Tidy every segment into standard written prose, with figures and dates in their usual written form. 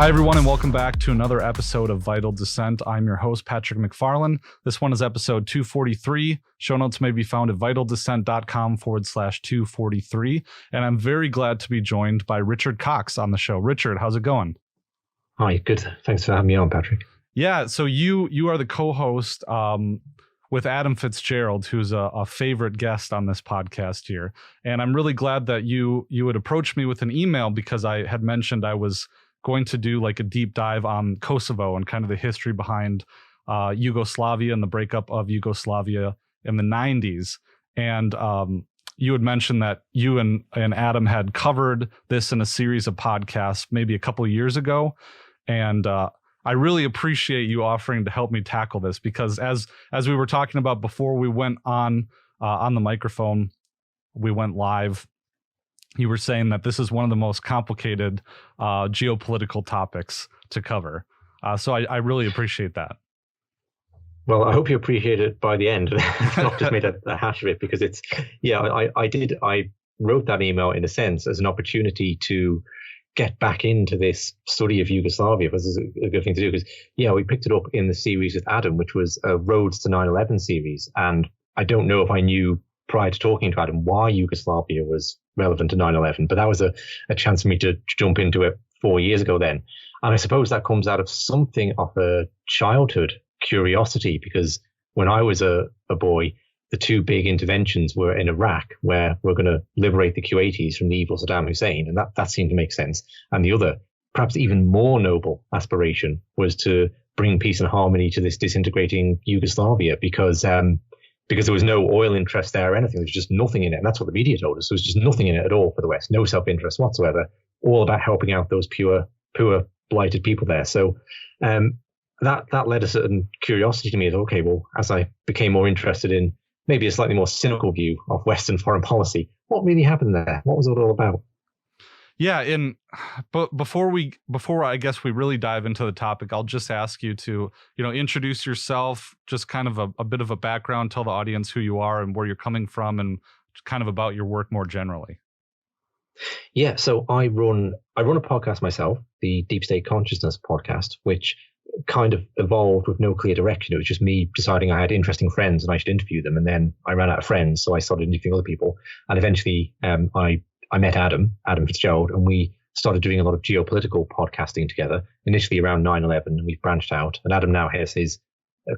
Hi, everyone, and welcome back to another episode of Vital Dissent. I'm your host, Patrick McFarlane. This one is episode 243. Show notes may be found at vitaldissent.com/243. And I'm very glad to be joined by Richard Cox on the show. Richard, how's it going? Hi, good. Thanks for having me on, Patrick. Yeah, so you are the co-host with Adam Fitzgerald, who's a favorite guest on this podcast here. And I'm really glad that you had approached me with an email because I had mentioned I was going to do like a deep dive on Kosovo and kind of the history behind Yugoslavia and the breakup of Yugoslavia in the 90s. And you had mentioned that you and Adam had covered this in a series of podcasts maybe a couple of years ago. And I really appreciate you offering to help me tackle this because as we were talking about before we went on the microphone, we went live. You were saying that this is one of the most complicated geopolitical topics to cover. So I really appreciate that. Well, I hope you appreciate it by the end. Not just made a hash of it because it's, I wrote that email in a sense as an opportunity to get back into this study of Yugoslavia. This is a good thing to do because, we picked it up in the series with Adam, which was a Roads to 9/11 series. And I don't know if I knew prior to talking to Adam why Yugoslavia was relevant to 9/11, but that was a chance for me to jump into it 4 years ago then. And I suppose that comes out of something of a childhood curiosity because when I was a boy, the two big interventions were in Iraq, where we're going to liberate the Kuwaitis from the evil Saddam Hussein, and that seemed to make sense. And the other, perhaps even more noble aspiration was to bring peace and harmony to this disintegrating Yugoslavia because there was no oil interest there or anything. There was just nothing in it. And that's what the media told us. There was just nothing in it at all for the West. No self-interest whatsoever. All about helping out those poor, blighted people there. So that led a certain curiosity to me. Okay, well, as I became more interested in maybe a slightly more cynical view of Western foreign policy, what really happened there? What was it all about? Yeah, but before I guess we really dive into the topic, I'll just ask you to, introduce yourself, just kind of a bit of a background, tell the audience who you are and where you're coming from and kind of about your work more generally. Yeah, so I run a podcast myself, the Deep State Consciousness podcast, which kind of evolved with no clear direction. It was just me deciding I had interesting friends and I should interview them. And then I ran out of friends, so I started interviewing other people. And eventually I met Adam Fitzgerald, and we started doing a lot of geopolitical podcasting together, initially around 9/11, and we've branched out. And Adam now has his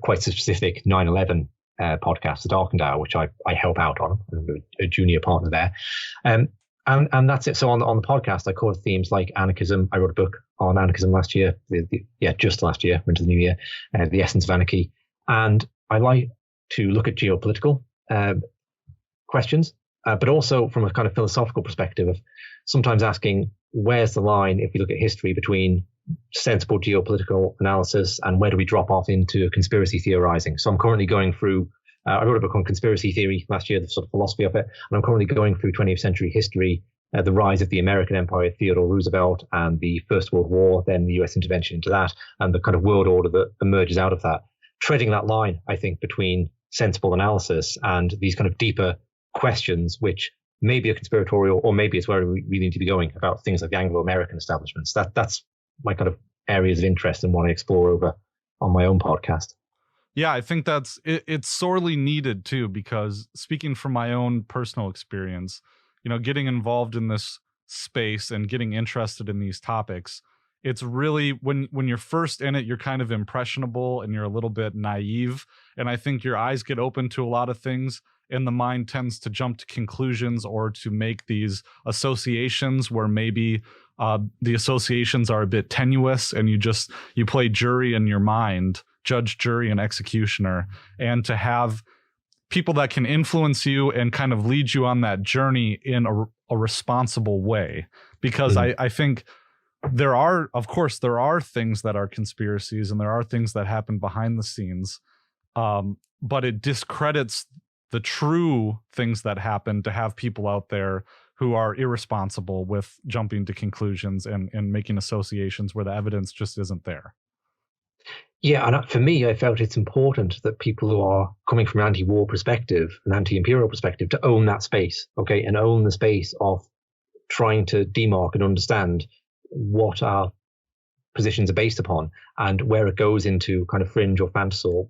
quite specific 9/11 podcast, The Darkened Hour, which I help out on. I'm a junior partner there. And that's it. So on the podcast, I cover themes like anarchism. I wrote a book on anarchism last year, just last year, into the new year, The Essence of Anarchy. And I like to look at geopolitical questions, but also from a kind of philosophical perspective of sometimes asking, where's the line, if we look at history, between sensible geopolitical analysis and where do we drop off into conspiracy theorizing? So I'm currently going through, I wrote a book on conspiracy theory last year, the sort of philosophy of it, and I'm currently going through 20th century history, the rise of the American empire, Theodore Roosevelt, and the First World War, then the US intervention into that, and the kind of world order that emerges out of that. Treading that line, I think, between sensible analysis and these kind of deeper questions, which maybe are conspiratorial, or maybe it's where we need to be going about things like the Anglo-American establishments. That's my kind of areas of interest and want to explore over on my own podcast. Yeah, I think it's sorely needed too, because speaking from my own personal experience, getting involved in this space and getting interested in these topics, it's really when you're first in it, you're kind of impressionable and you're a little bit naive. And I think your eyes get open to a lot of things, and the mind tends to jump to conclusions or to make these associations where maybe the associations are a bit tenuous, and you play jury in your mind, judge, jury, and executioner, and to have people that can influence you and kind of lead you on that journey in a responsible way. Because I think there are things that are conspiracies and there are things that happen behind the scenes, but it discredits the true things that happen to have people out there who are irresponsible with jumping to conclusions and making associations where the evidence just isn't there. Yeah, and for me, I felt it's important that people who are coming from an anti-war perspective, an anti-imperial perspective, to own that space, okay, and own the space of trying to demark and understand what are positions are based upon, and where it goes into kind of fringe or fanciful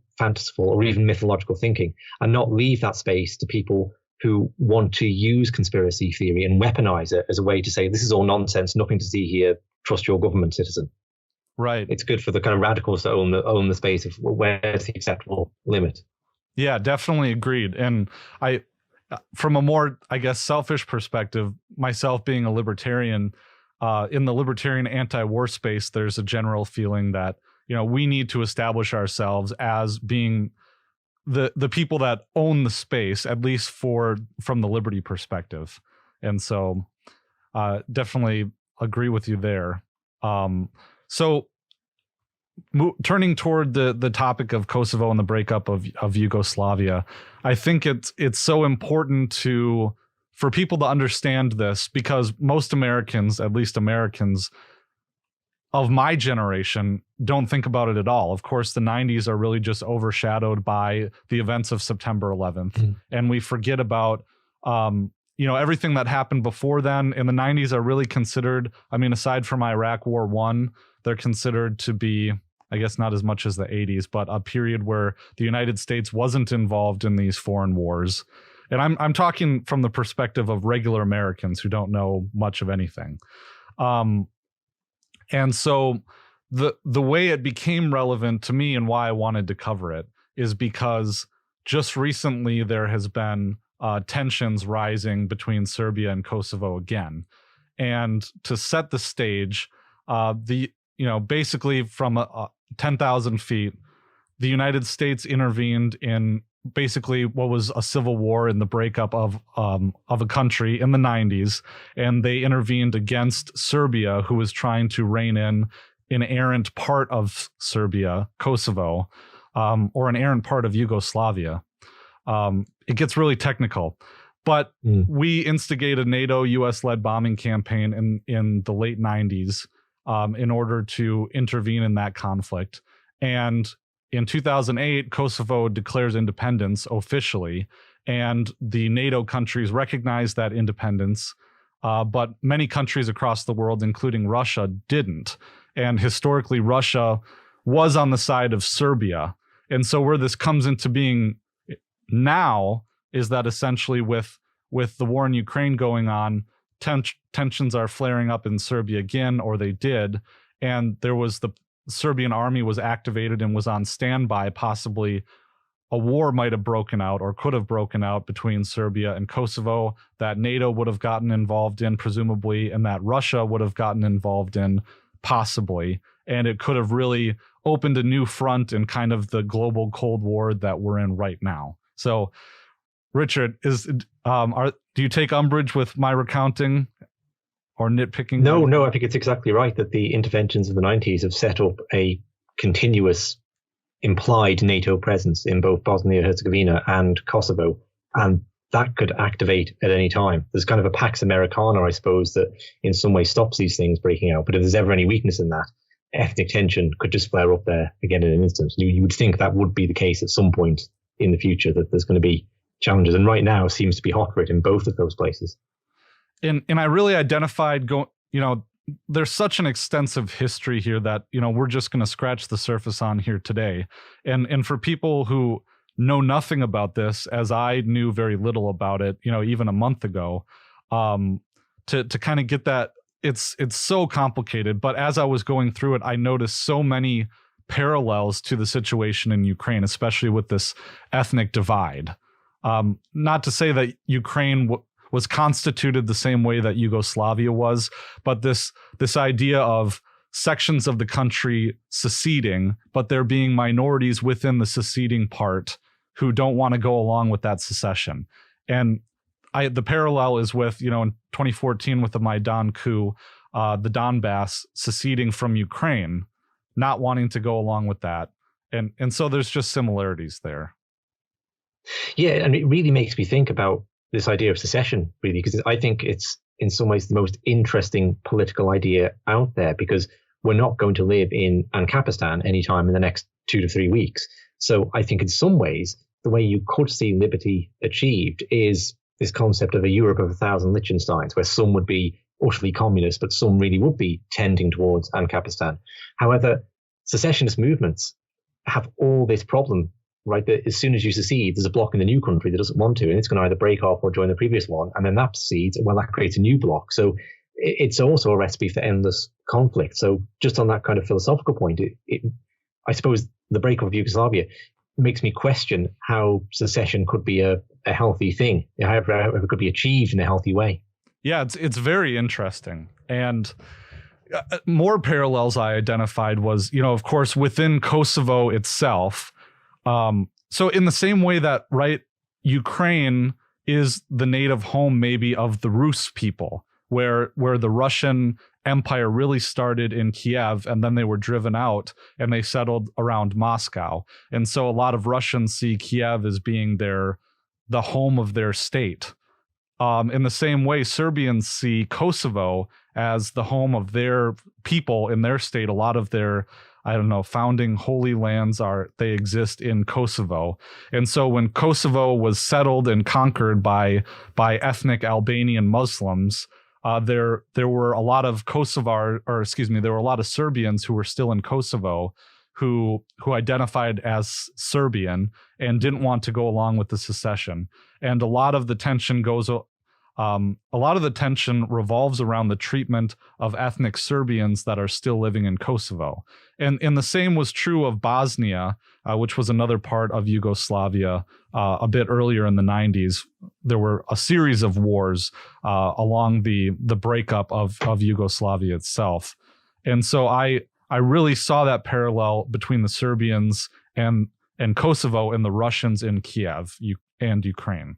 or even mythological thinking, and not leave that space to people who want to use conspiracy theory and weaponize it as a way to say, this is all nonsense, nothing to see here, trust your government, citizen. Right. It's good for the kind of radicals to own the space of where's the acceptable limit. Yeah, definitely agreed. And from a more, I guess, selfish perspective, myself being a libertarian, in the libertarian anti-war space, there's a general feeling that, we need to establish ourselves as being the people that own the space, at least from the liberty perspective. And so definitely agree with you there. So turning toward the topic of Kosovo and the breakup of Yugoslavia, I think it's so important for people to understand this, because most Americans, at least Americans of my generation, don't think about it at all. Of course, the 90s are really just overshadowed by the events of September 11th. And we forget about, everything that happened before then. And the 90s are really considered, aside from Iraq War I, they're considered to be, I guess not as much as the 80s, but a period where the United States wasn't involved in these foreign wars. And I'm talking from the perspective of regular Americans who don't know much of anything. And so the way it became relevant to me and why I wanted to cover it is because just recently there has been tensions rising between Serbia and Kosovo again. And to set the stage, basically from 10,000 feet, the United States intervened in basically what was a civil war in the breakup of a country in the 90s, and they intervened against Serbia, who was trying to rein in an errant part of Serbia, Kosovo, or an errant part of Yugoslavia. It gets really technical, but we instigated a NATO US-led bombing campaign in the late 90s in order to intervene in that conflict. And in 2008, Kosovo declares independence officially, and the NATO countries recognize that independence, but many countries across the world, including Russia, didn't. And historically, Russia was on the side of Serbia. And so where this comes into being now is that essentially with the war in Ukraine going on, tensions are flaring up in Serbia again, or they did, and there was the Serbian army was activated and was on standby. Possibly a war might have broken out or could have broken out between Serbia and Kosovo that NATO would have gotten involved in, presumably, and that Russia would have gotten involved in, possibly. And it could have really opened a new front in kind of the global Cold War that we're in right now. So, Richard, do you take umbrage with my recounting or nitpicking? No, I think it's exactly right that the interventions of the 90s have set up a continuous implied NATO presence in both Bosnia-Herzegovina and Kosovo, and that could activate at any time. There's kind of a Pax Americana, I suppose, that in some way stops these things breaking out. But if there's ever any weakness in that, ethnic tension could just flare up there again in an instant. You would think that would be the case at some point in the future, that there's going to be challenges, and right now seems to be hot for it in both of those places. And I really identified there's such an extensive history here that, we're just going to scratch the surface on here today. And for people who know nothing about this, as I knew very little about it, even a month ago, to kind of get that, it's so complicated. But as I was going through it, I noticed so many parallels to the situation in Ukraine, especially with this ethnic divide. Not to say that Ukraine was constituted the same way that Yugoslavia was, but this idea of sections of the country seceding, but there being minorities within the seceding part who don't want to go along with that secession. And the parallel is with, in 2014 with the Maidan coup, the Donbass seceding from Ukraine, not wanting to go along with that. And so there's just similarities there. Yeah, and it really makes me think about this idea of secession, really, because I think it's in some ways the most interesting political idea out there, because we're not going to live in Ancapistan anytime in the next 2 to 3 weeks. So I think in some ways, the way you could see liberty achieved is this concept of a Europe of 1,000 Liechtensteins, where some would be utterly communist, but some really would be tending towards Ancapistan. However, secessionist movements have all this problem, right? That as soon as you secede, there's a bloc in the new country that doesn't want to, and it's going to either break off or join the previous one, and then that secedes, well, that creates a new bloc. So it's also a recipe for endless conflict. So just on that kind of philosophical point, I suppose the breakup of Yugoslavia makes me question how secession could be a healthy thing, how it could be achieved in a healthy way. Yeah, it's very interesting. And more parallels I identified was, of course, within Kosovo itself. So in the same way that, right, Ukraine is the native home maybe of the Rus people, where the Russian Empire really started in Kiev, and then they were driven out and they settled around Moscow. And so a lot of Russians see Kiev as being the home of their state. In the same way, Serbians see Kosovo as the home of their people in their state. A lot of their, founding holy lands they exist in Kosovo. And so when Kosovo was settled and conquered by ethnic Albanian Muslims, there were a lot of there were a lot of Serbians who were still in Kosovo who identified as Serbian and didn't want to go along with the secession. And a lot of the tension revolves around the treatment of ethnic Serbians that are still living in Kosovo. And the same was true of Bosnia, which was another part of Yugoslavia a bit earlier in the 90s. There were a series of wars along the breakup of Yugoslavia itself. And so I really saw that parallel between the Serbians and Kosovo and the Russians in Kiev and Ukraine.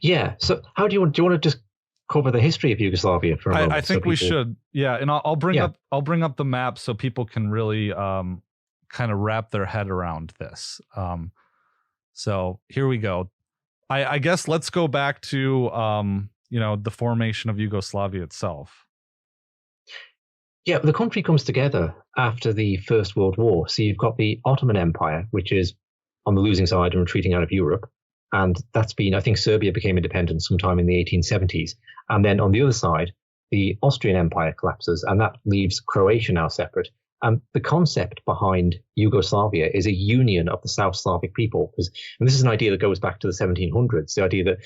Yeah. So how do you want to just cover the history of Yugoslavia for a moment? I think we should. Yeah. And I'll bring up the map so people can really kind of wrap their head around this. So here we go. I guess let's go back to the formation of Yugoslavia itself. Yeah, the country comes together after the First World War. So you've got the Ottoman Empire, which is on the losing side and retreating out of Europe. And that's been, I think Serbia became independent sometime in the 1870s. And then on the other side, the Austrian Empire collapses, and that leaves Croatia now separate. And the concept behind Yugoslavia is a union of the South Slavic people. And this is an idea that goes back to the 1700s, the idea that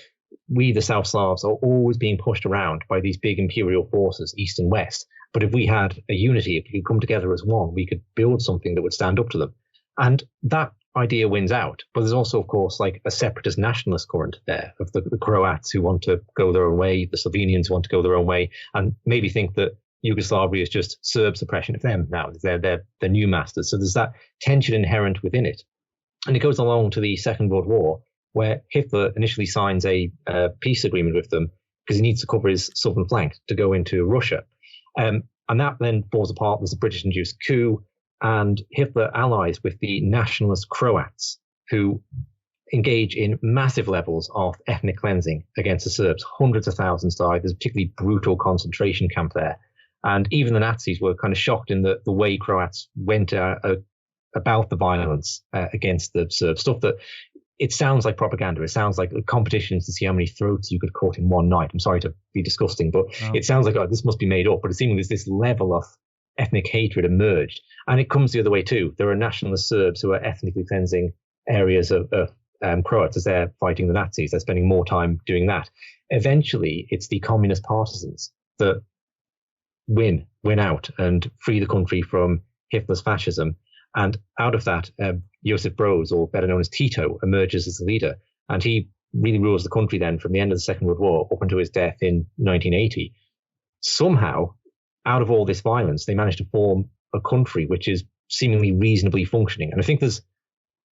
we, the South Slavs, are always being pushed around by these big imperial forces, East and West. But if we had a unity, if we could come together as one, we could build something that would stand up to them. And that idea wins out. But there's also, of course, like a separatist nationalist current there of the Croats who want to go their own way, the Slovenians want to go their own way, and maybe think that Yugoslavia is just Serbs' oppression of them now. They're the new masters. So there's that tension inherent within it. And it goes along to the Second World War, where Hitler initially signs a peace agreement with them because he needs to cover his southern flank to go into Russia. And that then falls apart. There's a British-induced coup, and Hitler allies with the nationalist Croats, who engage in massive levels of ethnic cleansing against the Serbs. Hundreds of thousands died. There's a particularly brutal concentration camp there. And even the Nazis were kind of shocked in the way Croats went about the violence against the Serbs. Stuff that it sounds like propaganda. It sounds like competitions to see how many throats you could cut in one night. I'm sorry to be disgusting, but It sounds like, this must be made up. But it seems there's this level of ethnic hatred emerged. And it comes the other way too. There are nationalist Serbs who are ethnically cleansing areas of Croats as they're fighting the Nazis. They're spending more time doing that. Eventually, it's the communist partisans that win out and free the country from Hitler's fascism. And out of that, Josip Broz, or better known as Tito, emerges as the leader. And he really rules the country then from the end of the Second World War up until his death in 1980. Somehow, out of all this violence, they managed to form a country which is seemingly reasonably functioning. And I think there's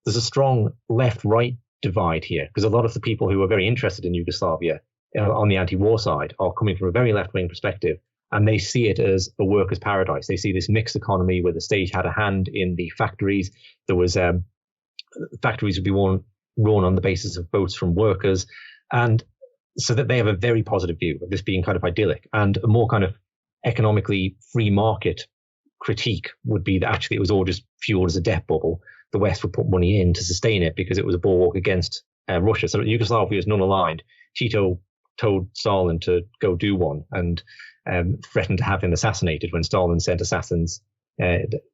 a strong left-right divide here, because a lot of the people who are very interested in Yugoslavia on the anti-war side are coming from a very left-wing perspective, and they see it as a workers' paradise. They see this mixed economy where the state had a hand in the factories. There was factories would be run on the basis of votes from workers, and so that they have a very positive view of this being kind of idyllic. And a more kind of economically free market critique would be that actually it was all just fueled as a debt bubble. The West would put money in to sustain it because it was a bulwark against Russia. So Yugoslavia is non-aligned. Tito told Stalin to go do one and threatened to have him assassinated when Stalin sent assassins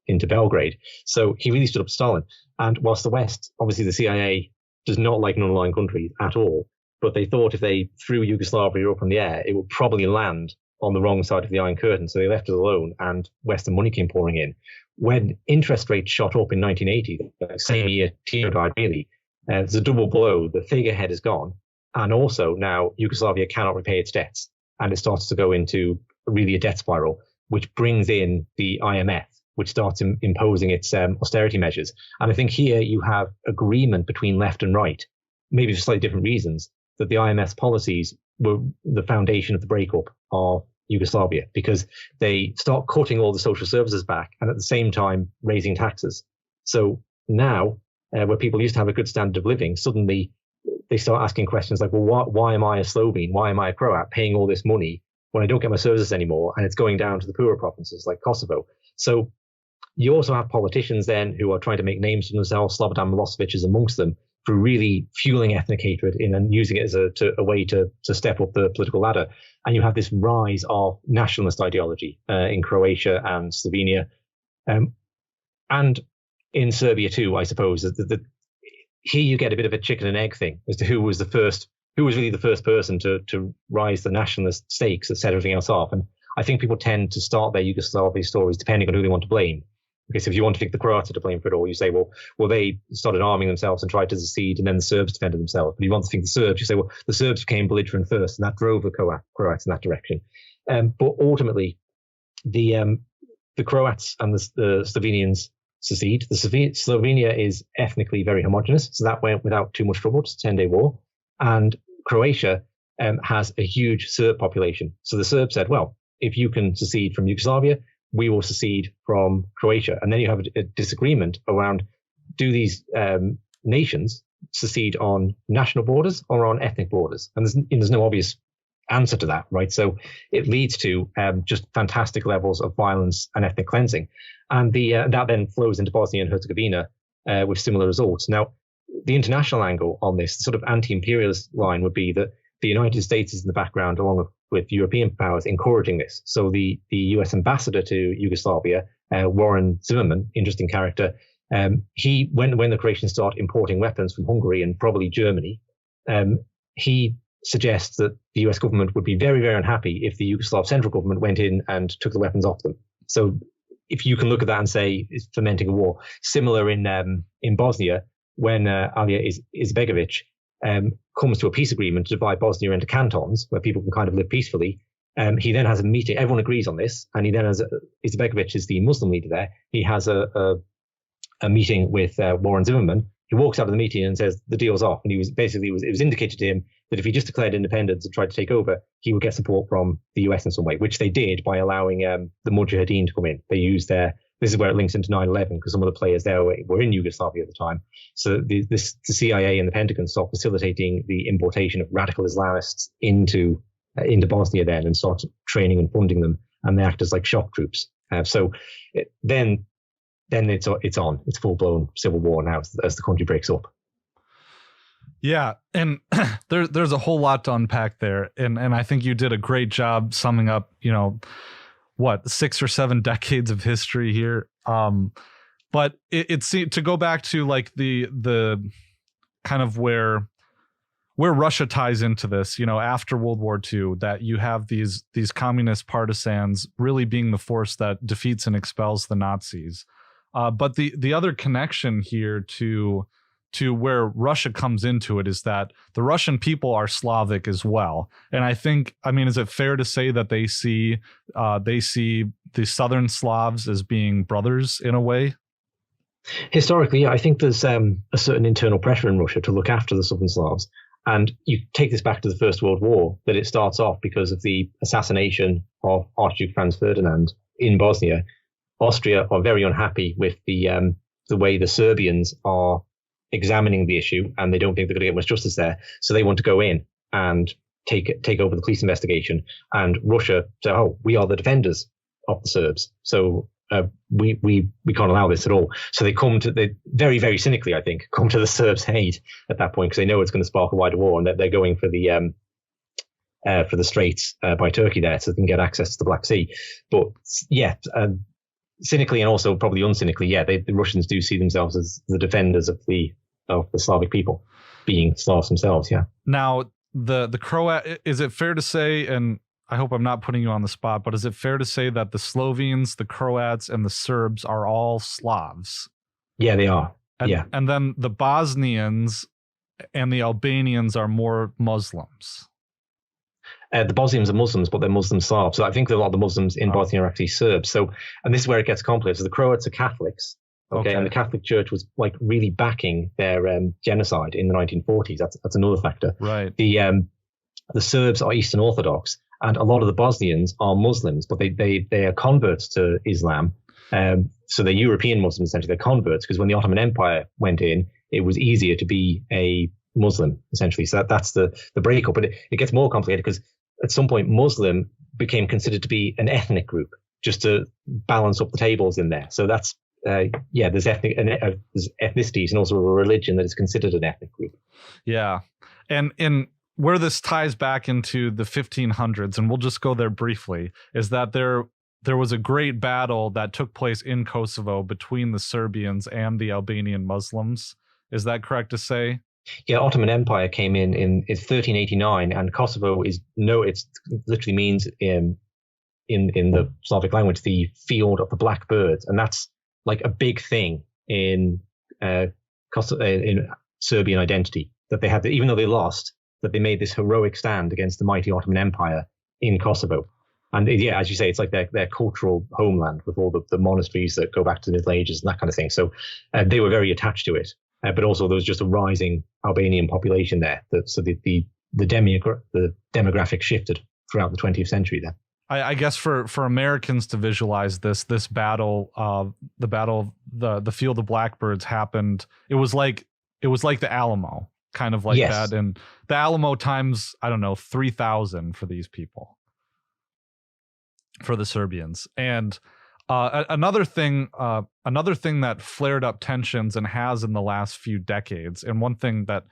into Belgrade. So he really stood up to Stalin. And whilst the West, obviously the CIA does not like non-aligned countries at all, but they thought if they threw Yugoslavia up in the air, it would probably land on the wrong side of the Iron Curtain. So they left it alone, and Western money came pouring in. When interest rates shot up in 1980, the same year Tito died, really, there's a double blow. The figurehead is gone. And also now Yugoslavia cannot repay its debts. And it starts to go into really a debt spiral, which brings in the IMF, which starts imposing its austerity measures. And I think here you have agreement between left and right, maybe for slightly different reasons, that the IMF's policies were the foundation of the breakup of Yugoslavia, because they start cutting all the social services back and at the same time raising taxes. So now, where people used to have a good standard of living, suddenly they start asking questions like, well, why am I a Slovene? Why am I a Croat paying all this money when I don't get my services anymore? And it's going down to the poorer provinces like Kosovo. So you also have politicians then who are trying to make names for themselves. Slobodan Milosevic is amongst them, for really fueling ethnic hatred and using it as a way to step up the political ladder. And you have this rise of nationalist ideology in Croatia and Slovenia, and in Serbia too, I suppose. Here you get a bit of a chicken and egg thing as to who was really the first person to rise the nationalist stakes that set everything else off. And I think people tend to start their Yugoslavia stories depending on who they want to blame. Because if you want to think the Croats are to blame for it all, you say, well, they started arming themselves and tried to secede, and then the Serbs defended themselves. But if you want to think the Serbs, you say, well, the Serbs became belligerent first, and that drove the Croats in that direction. But ultimately, the Croats and the Slovenians secede. Slovenia is ethnically very homogenous, so that went without too much trouble. It's a 10-day war. And Croatia has a huge Serb population. So the Serbs said, well, if you can secede from Yugoslavia, we will secede from Croatia. And then you have a disagreement around, do these nations secede on national borders or on ethnic borders? And there's no obvious answer to that, right? So it leads to just fantastic levels of violence and ethnic cleansing. And that then flows into Bosnia and Herzegovina with similar results. Now, the international angle on this, the sort of anti-imperialist line, would be that the United States is in the background, along with European powers, encouraging this. So the US ambassador to Yugoslavia, Warren Zimmerman, interesting character, he, when the Croatians start importing weapons from Hungary and probably Germany, he suggests that the US government would be very, very unhappy if the Yugoslav central government went in and took the weapons off them. So if you can look at that and say it's fomenting a war, similar in Bosnia, when Alija Izetbegović comes to a peace agreement to divide Bosnia into cantons where people can kind of live peacefully. He then has a meeting. Everyone agrees on this, and he then has Izetbegović is the Muslim leader there. He has a meeting with Warren Zimmerman. He walks out of the meeting and says the deal's off. And it was indicated to him that if he just declared independence and tried to take over, he would get support from the US in some way, which they did by allowing the Mujahideen to come in. They used this is where it links into 9/11, because some of the players there were in Yugoslavia at the time. So the CIA and the Pentagon start facilitating the importation of radical Islamists into Bosnia then, and start training and funding them, and they act as like shock troops. Then it's on. It's full blown civil war now as the country breaks up. Yeah, and there's a whole lot to unpack there, and I think you did a great job summing up, 6 or 7 decades of history here. But it's to go back to like the kind of where Russia ties into this, after World War II, that you have these communist partisans really being the force that defeats and expels the Nazis. But the other connection here to where Russia comes into it is that the Russian people are Slavic as well. And I mean, is it fair to say that they see the Southern Slavs as being brothers in a way? Historically, I think there's a certain internal pressure in Russia to look after the Southern Slavs. And you take this back to the First World War, that it starts off because of the assassination of Archduke Franz Ferdinand in Bosnia. Austria are very unhappy with the way the Serbians are examining the issue, and they don't think they're going to get much justice there. So they want to go in and take over the police investigation. And Russia say, "Oh, we are the defenders of the Serbs, so we can't allow this at all." So they very, very cynically, I think, come to the Serbs' aid at that point, because they know it's going to spark a wider war, and that they're going for the for the Straits by Turkey there, so they can get access to the Black Sea. But yeah, cynically and also probably uncynically, yeah, the Russians do see themselves as the defenders of the Slavic people, being Slavs themselves. Yeah. Now, the Croat, is it fair to say, and I hope I'm not putting you on the spot, but is it fair to say that the Slovenes, the Croats, and the Serbs are all Slavs? Yeah, they are. And, and then the Bosnians and the Albanians are more Muslims. The Bosnians are Muslims, but they're Muslim Slavs. So I think that a lot of the Muslims in Bosnia are actually Serbs. So, and this is where it gets complicated. So the Croats are Catholics. Okay. And the Catholic Church was like really backing their genocide in the 1940s. That's another factor. Right. The Serbs are Eastern Orthodox, and a lot of the Bosnians are Muslims, but they are converts to Islam. So they're European Muslims, essentially. They're converts, because when the Ottoman Empire went in, it was easier to be a Muslim, essentially. So that's the breakup. But it gets more complicated, because at some point Muslim became considered to be an ethnic group, just to balance up the tables in there. So that's there's ethnicities and also a religion that is considered an ethnic group. Yeah. And where this ties back into the 1500s, and we'll just go there briefly, is that there was a great battle that took place in Kosovo between the Serbians and the Albanian Muslims. Is that correct to say? Yeah, Ottoman Empire came in 1389, and Kosovo it literally means in the Slavic language, the field of the black birds, and that's like a big thing in Serbian identity, that they had, even though they lost, that they made this heroic stand against the mighty Ottoman Empire in Kosovo. And yeah, as you say, it's like their cultural homeland, with all the monasteries that go back to the Middle Ages and that kind of thing. So they were very attached to it. But also there was just a rising Albanian population there. So the demographic shifted throughout the 20th century there. I guess for Americans to visualize this battle, the Field of Blackbirds happened. It was like the Alamo, kind of like that. And the Alamo times, I don't know, 3,000 for these people, for the Serbians. And another thing that flared up tensions and has in the last few decades, and one thing that,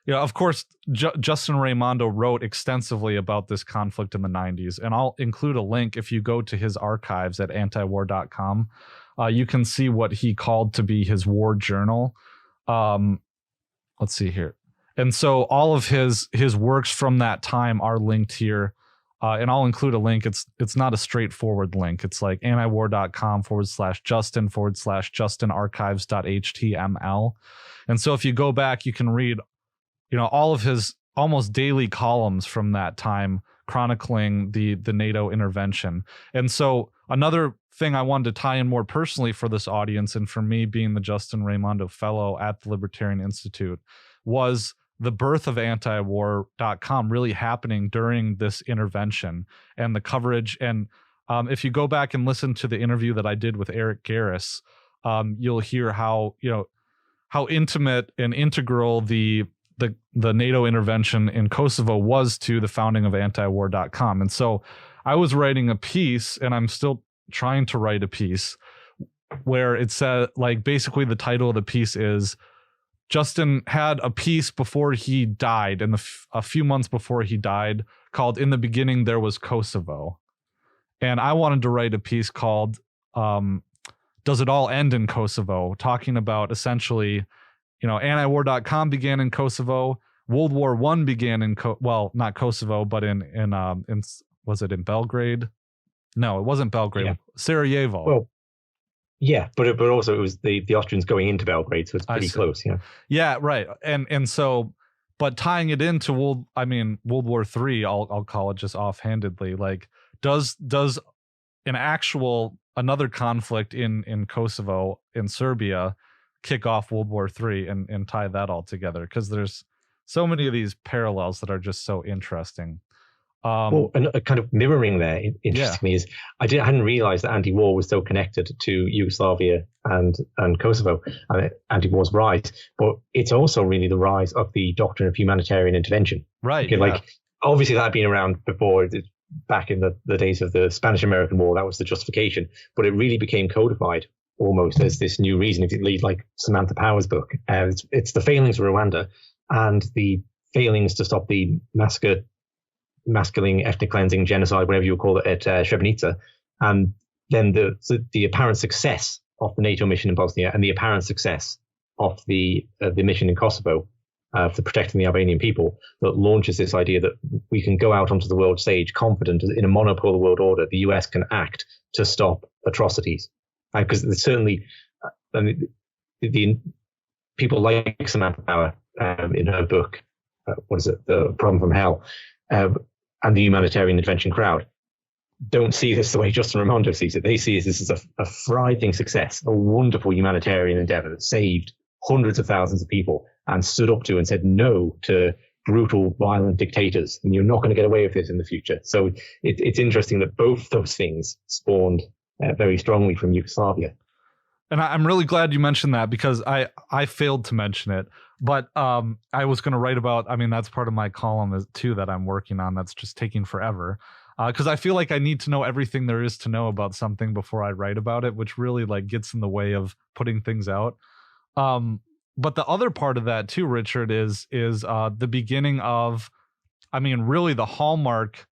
of course, Justin Raimondo wrote extensively about this conflict in the 90s, and I'll include a link. If you go to his archives at AntiWar.com, you can see what he called to be his war journal. Let's see here. And so all of his works from that time are linked here. And I'll include a link. It's not a straightforward link. It's like antiwar.com/Justin/JustinArchives.html. And so if you go back, you can read, all of his almost daily columns from that time chronicling the NATO intervention. And so another thing I wanted to tie in more personally for this audience, and for me being the Justin Raimondo Fellow at the Libertarian Institute, was the birth of AntiWar.com really happening during this intervention and the coverage. And if you go back and listen to the interview that I did with Eric Garris, you'll hear how intimate and integral the NATO intervention in Kosovo was to the founding of AntiWar.com. And so I was writing a piece, and I'm still trying to write a piece, where it said, like, basically the title of the piece is, Justin had a piece before he died, and a few months before he died, called "In the Beginning There Was Kosovo." And I wanted to write a piece called "Does It All End in Kosovo?" talking about essentially, AntiWar.com began in Kosovo. World War I began in not Kosovo, but in was it in Belgrade? No, it wasn't Belgrade. Yeah. Sarajevo. Well, yeah, but also it was the Austrians going into Belgrade, so it's pretty close. Yeah. Yeah, right. And so, but tying it into World War III, I'll call it just offhandedly, like, does another conflict in Kosovo, in Serbia, kick off World War III and tie that all together? Because there's so many of these parallels that are just so interesting. And kind of mirroring there, interesting me is I hadn't realized that anti-war was so connected to Yugoslavia and Kosovo, and anti-war's rise. But it's also really the rise of the doctrine of humanitarian intervention. Right. Okay, like, obviously that had been around before, back in the days of the Spanish-American War. That was the justification, but it really became codified almost as this new reason. If you read like Samantha Power's book, it's the failings of Rwanda and the failings to stop the massacre masculine ethnic cleansing, genocide, whatever you call it, at Srebrenica, and then the apparent success of the NATO mission in Bosnia and the apparent success of the mission in Kosovo for protecting the Albanian people, that launches this idea that we can go out onto the world stage confident in a monopolar world order. The US can act to stop atrocities, because there's certainly the people like Samantha Power in her book, The Problem from Hell, and the Humanitarian Intervention Crowd, don't see this the way Justin Raimondo sees it. They see this as a thriving success, a wonderful humanitarian endeavor that saved hundreds of thousands of people and stood up to and said no to brutal, violent dictators. And you're not going to get away with this in the future. So it's interesting that both those things spawned very strongly from Yugoslavia. And I'm really glad you mentioned that, because I failed to mention it. But I was going to write about, that's part of my column too that I'm working on that's just taking forever. Because I feel like I need to know everything there is to know about something before I write about it, which really gets in the way of putting things out. But the other part of that too, Richard, is the beginning of, really the hallmark,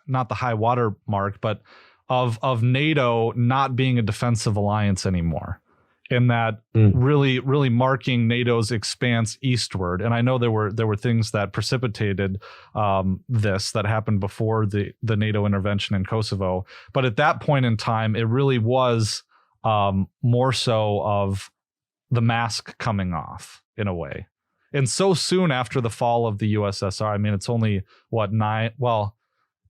not the high water mark, but of NATO not being a defensive alliance anymore. In that really, really marking NATO's expanse eastward. And I know there were things that precipitated this that happened before the NATO intervention in Kosovo. But at that point in time, it really was more so of the mask coming off in a way. And so soon after the fall of the USSR, it's only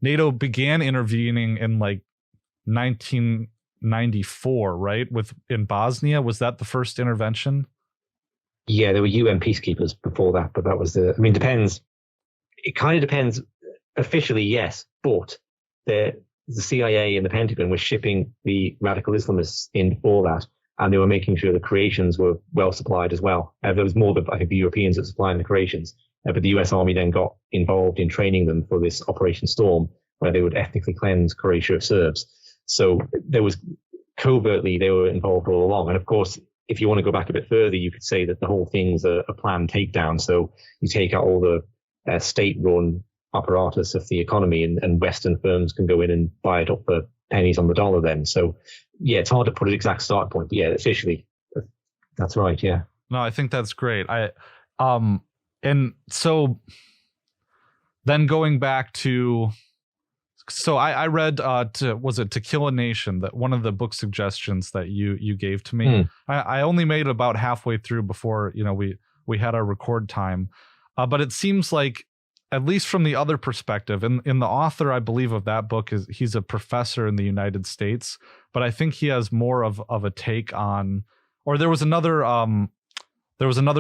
NATO began intervening in 1994, right? In Bosnia, was that the first intervention? Yeah, there were UN peacekeepers before that, but that was depends. It kind of depends. Officially, yes, but the CIA and the Pentagon were shipping the radical Islamists in for that, and they were making sure the Croatians were well supplied as well. There was more than, I think, the Europeans that supplying the Croatians, but the US Army then got involved in training them for this Operation Storm, where they would ethnically cleanse Croatia of Serbs. So there was covertly, they were involved all along. And of course, if you want to go back a bit further, you could say that the whole thing's a planned takedown. So you take out all the state-run apparatus of the economy, and Western firms can go in and buy it up for pennies on the dollar then. So yeah, it's hard to put an exact start point, but yeah, officially, that's right, yeah. No, I think that's great. And so then going back to, so I read, was it To Kill a Nation, that one of the book suggestions that you gave to me. I only made it about halfway through before, we had our record time. But it seems like, at least from the other perspective, and the author, I believe, of that book he's a professor in the United States, but I think he has more of a take on, or there was another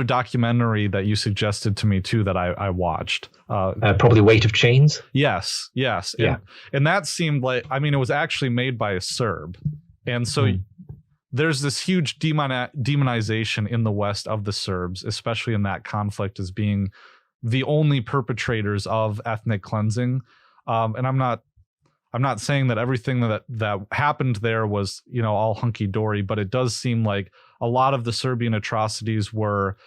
documentary that you suggested to me too that I watched. Probably Weight of Chains. Yes. Yeah. And that seemed like, it was actually made by a Serb. And so there's this huge demonization in the West of the Serbs, especially in that conflict, as being the only perpetrators of ethnic cleansing. And I'm not saying that everything that happened there was, all hunky dory, but it does seem like a lot of the Serbian atrocities were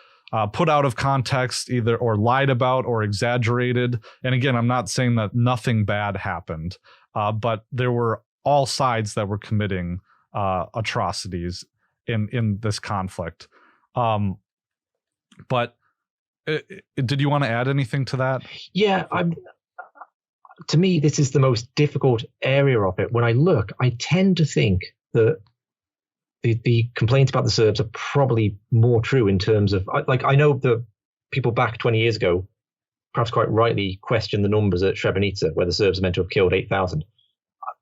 put out of context, either or lied about or exaggerated. And again, I'm not saying that nothing bad happened, but there were all sides that were committing atrocities in this conflict. But did you want to add anything to that? Yeah, to me, this is the most difficult area of it. When I look, I tend to think that the complaints about the Serbs are probably more true in terms of, I know the people back 20 years ago, perhaps quite rightly, questioned the numbers at Srebrenica, where the Serbs are meant to have killed 8,000.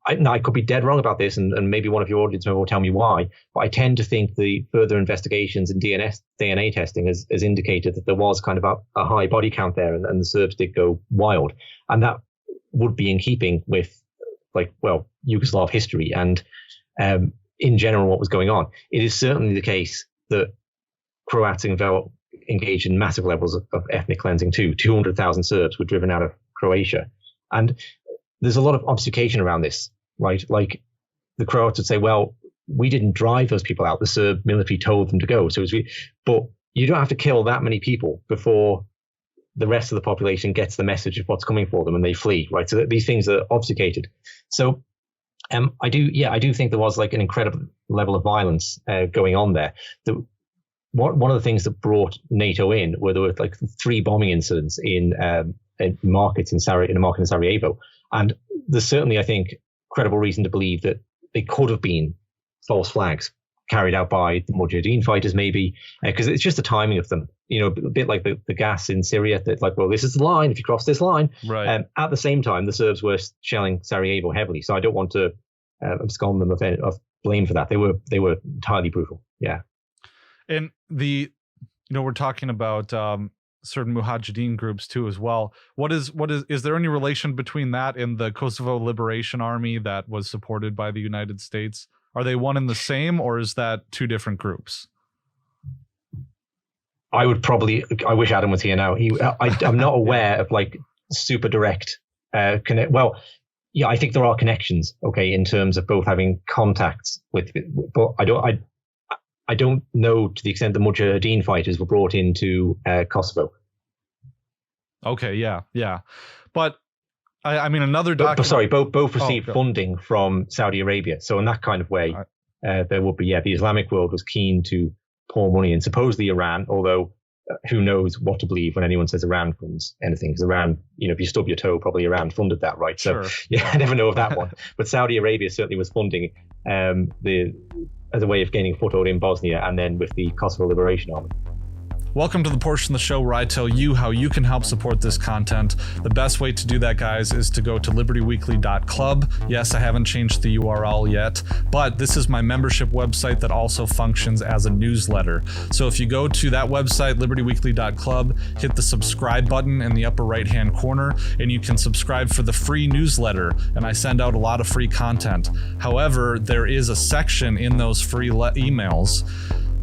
I could be dead wrong about this, and maybe one of your audience members will tell me why, but I tend to think the further investigations and DNA testing has indicated that there was kind of a high body count there, and the Serbs did go wild. And that would be in keeping with, Yugoslav history and in general what was going on. It is certainly the case that Croats engaged in massive levels of ethnic cleansing too. 200,000 Serbs were driven out of Croatia. And there's a lot of obfuscation around this, right? Like the Croats would say, well, we didn't drive those people out. The Serb military told them to go. But you don't have to kill that many people before the rest of the population gets the message of what's coming for them and they flee, right? So these things are obfuscated. So I do think there was like an incredible level of violence going on there. One of the things that brought NATO in were there were like 3 bombing incidents in markets in a market in Sarajevo, and there's certainly, I think, credible reason to believe that they could have been false flags carried out by the Mujahideen fighters, maybe, because it's just the timing of them. You know, a bit like the gas in Syria, that like, well, this is the line. If you cross this line, right. At the same time, the Serbs were shelling Sarajevo heavily, so I don't want to abscond them of blame for that. They were entirely brutal. Yeah. And we're talking about certain Mujahideen groups too as well. Is there any relation between that and the Kosovo Liberation Army that was supported by the United States? Are they one and the same, or is that 2 different groups? I wish Adam was here now. I'm not aware of like super direct connect. Well, yeah, I think there are connections, okay, in terms of both having contacts with, but I don't know to the extent the Mujahideen fighters were brought into Kosovo. Okay, yeah. But I mean, another document. Both received funding from Saudi Arabia. So in that kind of way, there would be, the Islamic world was keen to pour money in. Supposedly Iran, although who knows what to believe when anyone says Iran funds anything, because Iran, if you stub your toe, probably Iran funded that, right? So sure. Yeah, I never know of that one. But Saudi Arabia certainly was funding as a way of gaining a foothold in Bosnia, and then with the Kosovo Liberation Army. Welcome to the portion of the show where I tell you how you can help support this content. The best way to do that, guys, is to go to libertyweekly.club. Yes, I haven't changed the URL yet, but this is my membership website that also functions as a newsletter. So if you go to that website, libertyweekly.club, hit the subscribe button in the upper right-hand corner, and you can subscribe for the free newsletter, and I send out a lot of free content. However, there is a section in those free emails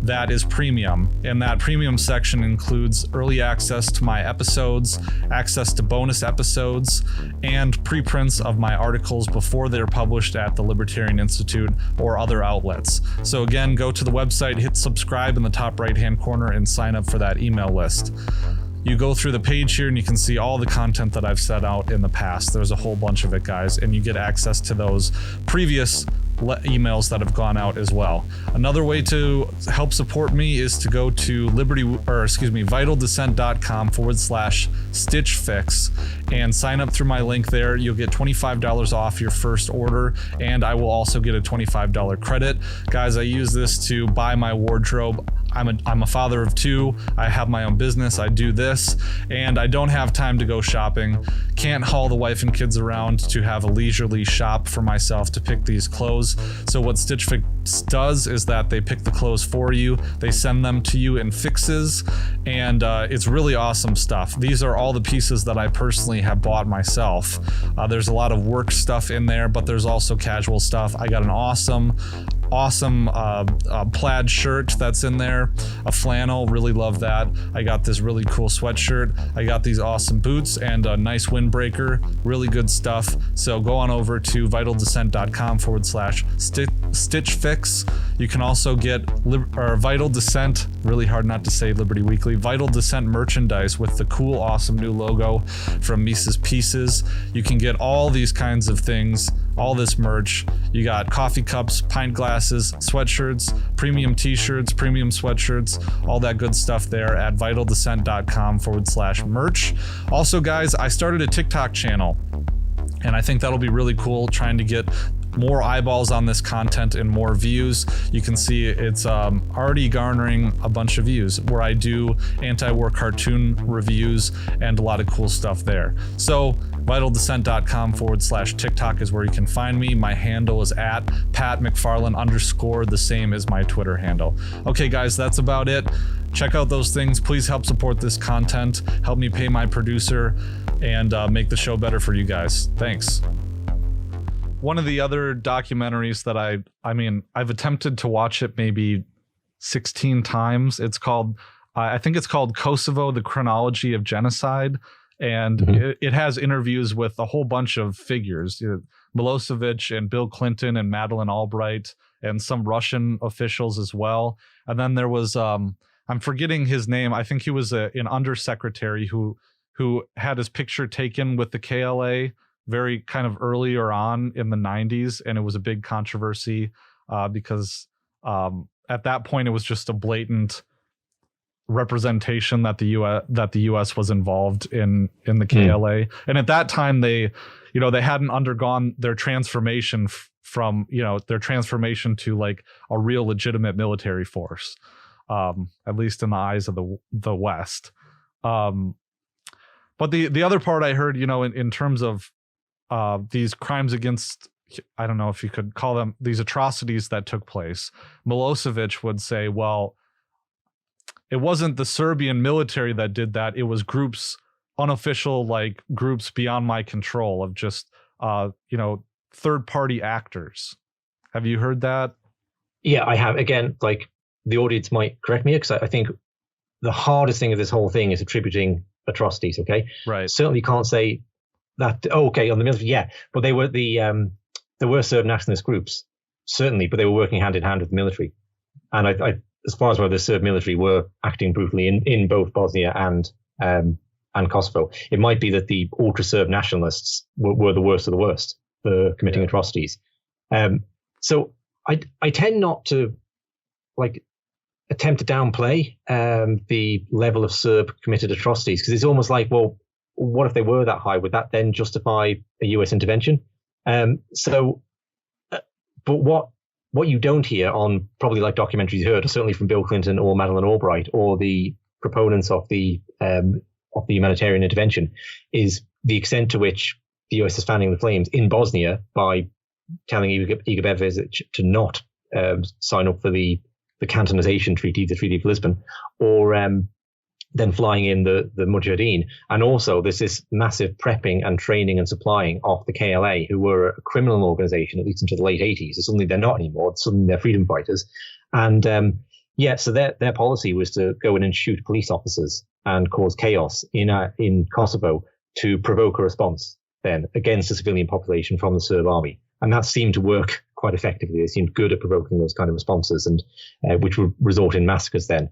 that is premium, and that premium section includes early access to my episodes, access to bonus episodes, and preprints of my articles before they're published at the Libertarian Institute or other outlets. So again, go to the website, hit subscribe in the top right-hand corner, and sign up for that email list. You go through the page here and you can see all the content that I've set out in the past. There's a whole bunch of it, guys, and you get access to those previous emails that have gone out as well. Another way to help support me is to go to vitaldescent.com/stitchfix and sign up through my link there. You'll get $25 off your first order, and I will also get a $25 credit. Guys, I use this to buy my wardrobe. I'm a father of 2. I have my own business. I do this, and I don't have time to go shopping. Can't haul the wife and kids around to have a leisurely shop for myself to pick these clothes. So what Stitch Fix does is that they pick the clothes for you. They send them to you in fixes, and it's really awesome stuff. These are all the pieces that I personally have bought myself. There's a lot of work stuff in there, but there's also casual stuff. I got an awesome plaid shirt that's in there, a flannel, really love that. I got this really cool sweatshirt. I got these awesome boots and a nice windbreaker, really good stuff. So go on over to vitaldescent.com/stitchfix. You can also get Vital Descent, really hard not to say Liberty Weekly, Vital Descent merchandise with the cool, awesome new logo from Mises Pieces. You can get all these kinds of things, all this merch. You got coffee cups, pint glasses, sweatshirts, premium t-shirts, premium sweatshirts, all that good stuff there at vitaldescent.com/merch. Also, guys, I started a TikTok channel, and I think that'll be really cool, trying to get more eyeballs on this content and more views. You can see it's already garnering a bunch of views, where I do anti-war cartoon reviews and a lot of cool stuff there. So vitaldescent.com/TikTok is where you can find me. My handle is at @PatMcFarlane_, the same as my Twitter handle. Okay, guys, that's about it. Check out those things. Please help support this content. Help me pay my producer and make the show better for you guys. Thanks. One of the other documentaries that I've attempted to watch it maybe 16 times. It's called, I think it's called Kosovo, the Chronology of Genocide. And it has interviews with a whole bunch of figures, Milosevic and Bill Clinton and Madeleine Albright and some Russian officials as well. And then there was, I'm forgetting his name. I think he was an undersecretary who who had his picture taken with the KLA very kind of earlier on in the 90s, and it was a big controversy because at that point it was just a blatant representation that the US was involved in the KLA. And at that time they hadn't undergone their transformation from their transformation to like a real legitimate military force, at least in the eyes of the West. But the other part I heard, in terms of these crimes against, I don't know if you could call them, these atrocities that took place, Milosevic would say, well, it wasn't the Serbian military that did that. It was groups, unofficial like groups beyond my control of just third-party actors. Have you heard that? Yeah, I have. Again, like the audience might correct me because I think the hardest thing of this whole thing is attributing atrocities. Okay, right. Certainly can't say that. Oh, okay, on the military, yeah, but they were there were Serb nationalist groups, certainly, but they were working hand in hand with the military, and I as far as whether the Serb military were acting brutally in both Bosnia and Kosovo. It might be that the ultra Serb nationalists were the worst of the worst for committing atrocities. So I tend not to like attempt to downplay the level of Serb committed atrocities, because it's almost like, well, what if they were that high? Would that then justify a US intervention? But what you don't hear on probably like documentaries you heard, or certainly from Bill Clinton or Madeleine Albright or the proponents of the humanitarian intervention, is the extent to which the US is fanning the flames in Bosnia by telling Igor Begovic to not sign up for the cantonization treaty, the Treaty of Lisbon, or then flying in the Mujahideen. And also there's this massive prepping and training and supplying of the KLA, who were a criminal organization, at least into the late 80s. So suddenly they're not anymore. Suddenly they're freedom fighters. And so their policy was to go in and shoot police officers and cause chaos in Kosovo to provoke a response then against the civilian population from the Serb army. And that seemed to work quite effectively. They seemed good at provoking those kind of responses, and which would result in massacres then.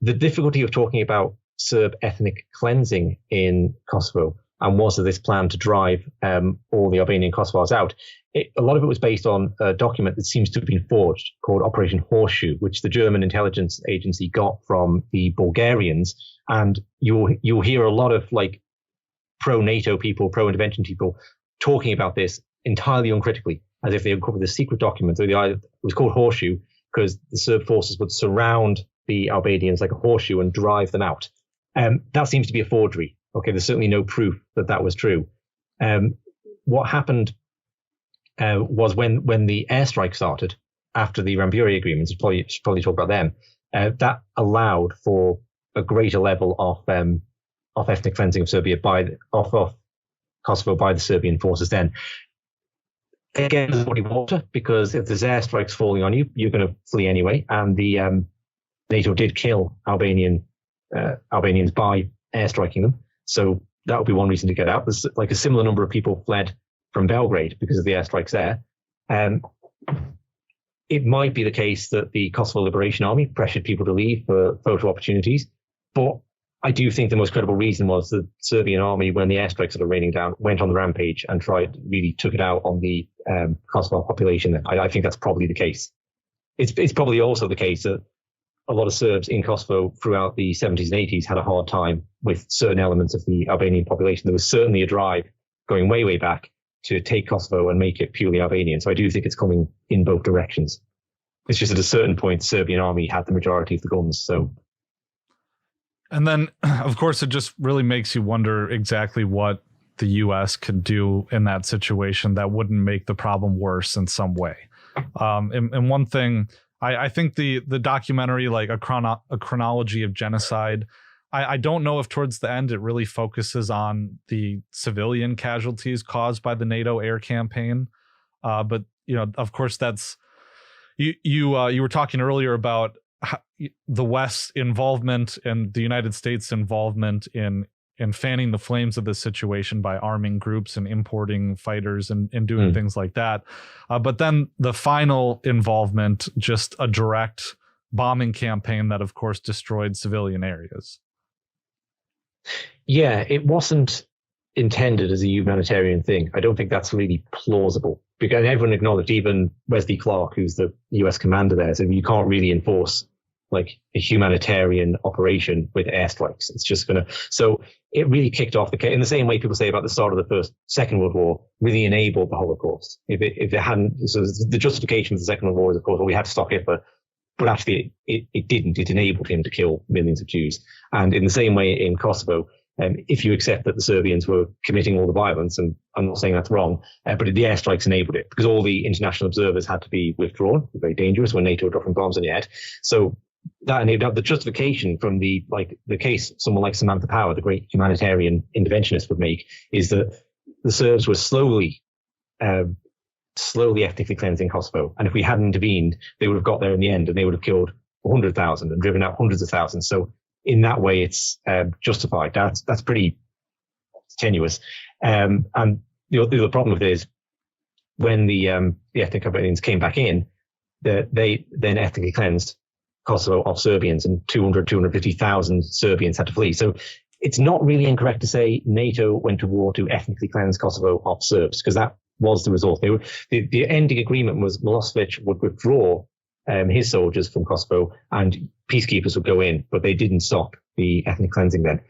The difficulty of talking about Serb ethnic cleansing in Kosovo, and was there this plan to drive all the Albanian Kosovars out? A lot of it was based on a document that seems to have been forged called Operation Horseshoe, which the German intelligence agency got from the Bulgarians. And you'll hear a lot of like pro-NATO people, pro-intervention people talking about this entirely uncritically, as if they uncovered the secret document. It was called Horseshoe because the Serb forces would surround the Albanians like a horseshoe and drive them out. That seems to be a forgery. Okay, there's certainly no proof that was true. What happened was when the airstrike started after the Ramburi agreements, should probably talk about them, that allowed for a greater level of ethnic cleansing of Serbia of Kosovo by the Serbian forces then. Again, there's muddy water, because if there's airstrikes falling on you, you're going to flee anyway. And the NATO did kill Albanians by airstriking them. So that would be one reason to get out. There's like a similar number of people fled from Belgrade because of the airstrikes there. It might be the case that the Kosovo Liberation Army pressured people to leave for photo opportunities. But I do think the most credible reason was the Serbian army, when the airstrikes started raining down, went on the rampage and really took it out on the Kosovo population. I think that's probably the case. It's probably also the case that a lot of Serbs in Kosovo throughout the 70s and 80s had a hard time with certain elements of the Albanian population. There was certainly a drive going way, way back to take Kosovo and make it purely Albanian. So I do think it's coming in both directions. It's just at a certain point, the Serbian army had the majority of the guns. So. And then, of course, it just really makes you wonder exactly what the U.S. could do in that situation that wouldn't make the problem worse in some way. And one thing, I think the documentary, like a chronology of genocide, I don't know if towards the end it really focuses on the civilian casualties caused by the NATO air campaign. But, of course, that's you were talking earlier about the West's involvement and the United States' involvement in fanning the flames of this situation by arming groups and importing fighters and doing things like that. But then the final involvement, just a direct bombing campaign that, of course, destroyed civilian areas. Yeah, it wasn't intended as a humanitarian thing. I don't think that's really plausible because everyone acknowledged, even Wesley Clark, who's the US commander there, said you can't really enforce like a humanitarian operation with airstrikes. It's just going to. So it really kicked off the case in the same way people say about the start of the Second World War really enabled the Holocaust. If it hadn't, so the justification for the Second World War is, of course, well, we had to stop Hitler. But actually, it didn't. It enabled him to kill millions of Jews. And in the same way in Kosovo, if you accept that the Serbians were committing all the violence, and I'm not saying that's wrong, but the airstrikes enabled it because all the international observers had to be withdrawn. Very dangerous when NATO were dropping bombs on your head. So that enabled the justification from the case someone like Samantha Power, the great humanitarian interventionist, would make, is that the Serbs were slowly ethnically cleansing Kosovo. And if we hadn't intervened, they would have got there in the end and they would have killed 100,000 and driven out hundreds of thousands. So in that way, it's justified. That's pretty tenuous. And the other problem with it is when the ethnic Albanians came back in, they then ethnically cleansed Kosovo of Serbians, and 250,000 Serbians had to flee. So it's not really incorrect to say NATO went to war to ethnically cleanse Kosovo of Serbs, because that was the result. The ending agreement was Milosevic would withdraw his soldiers from Kosovo and peacekeepers would go in, but they didn't stop the ethnic cleansing then.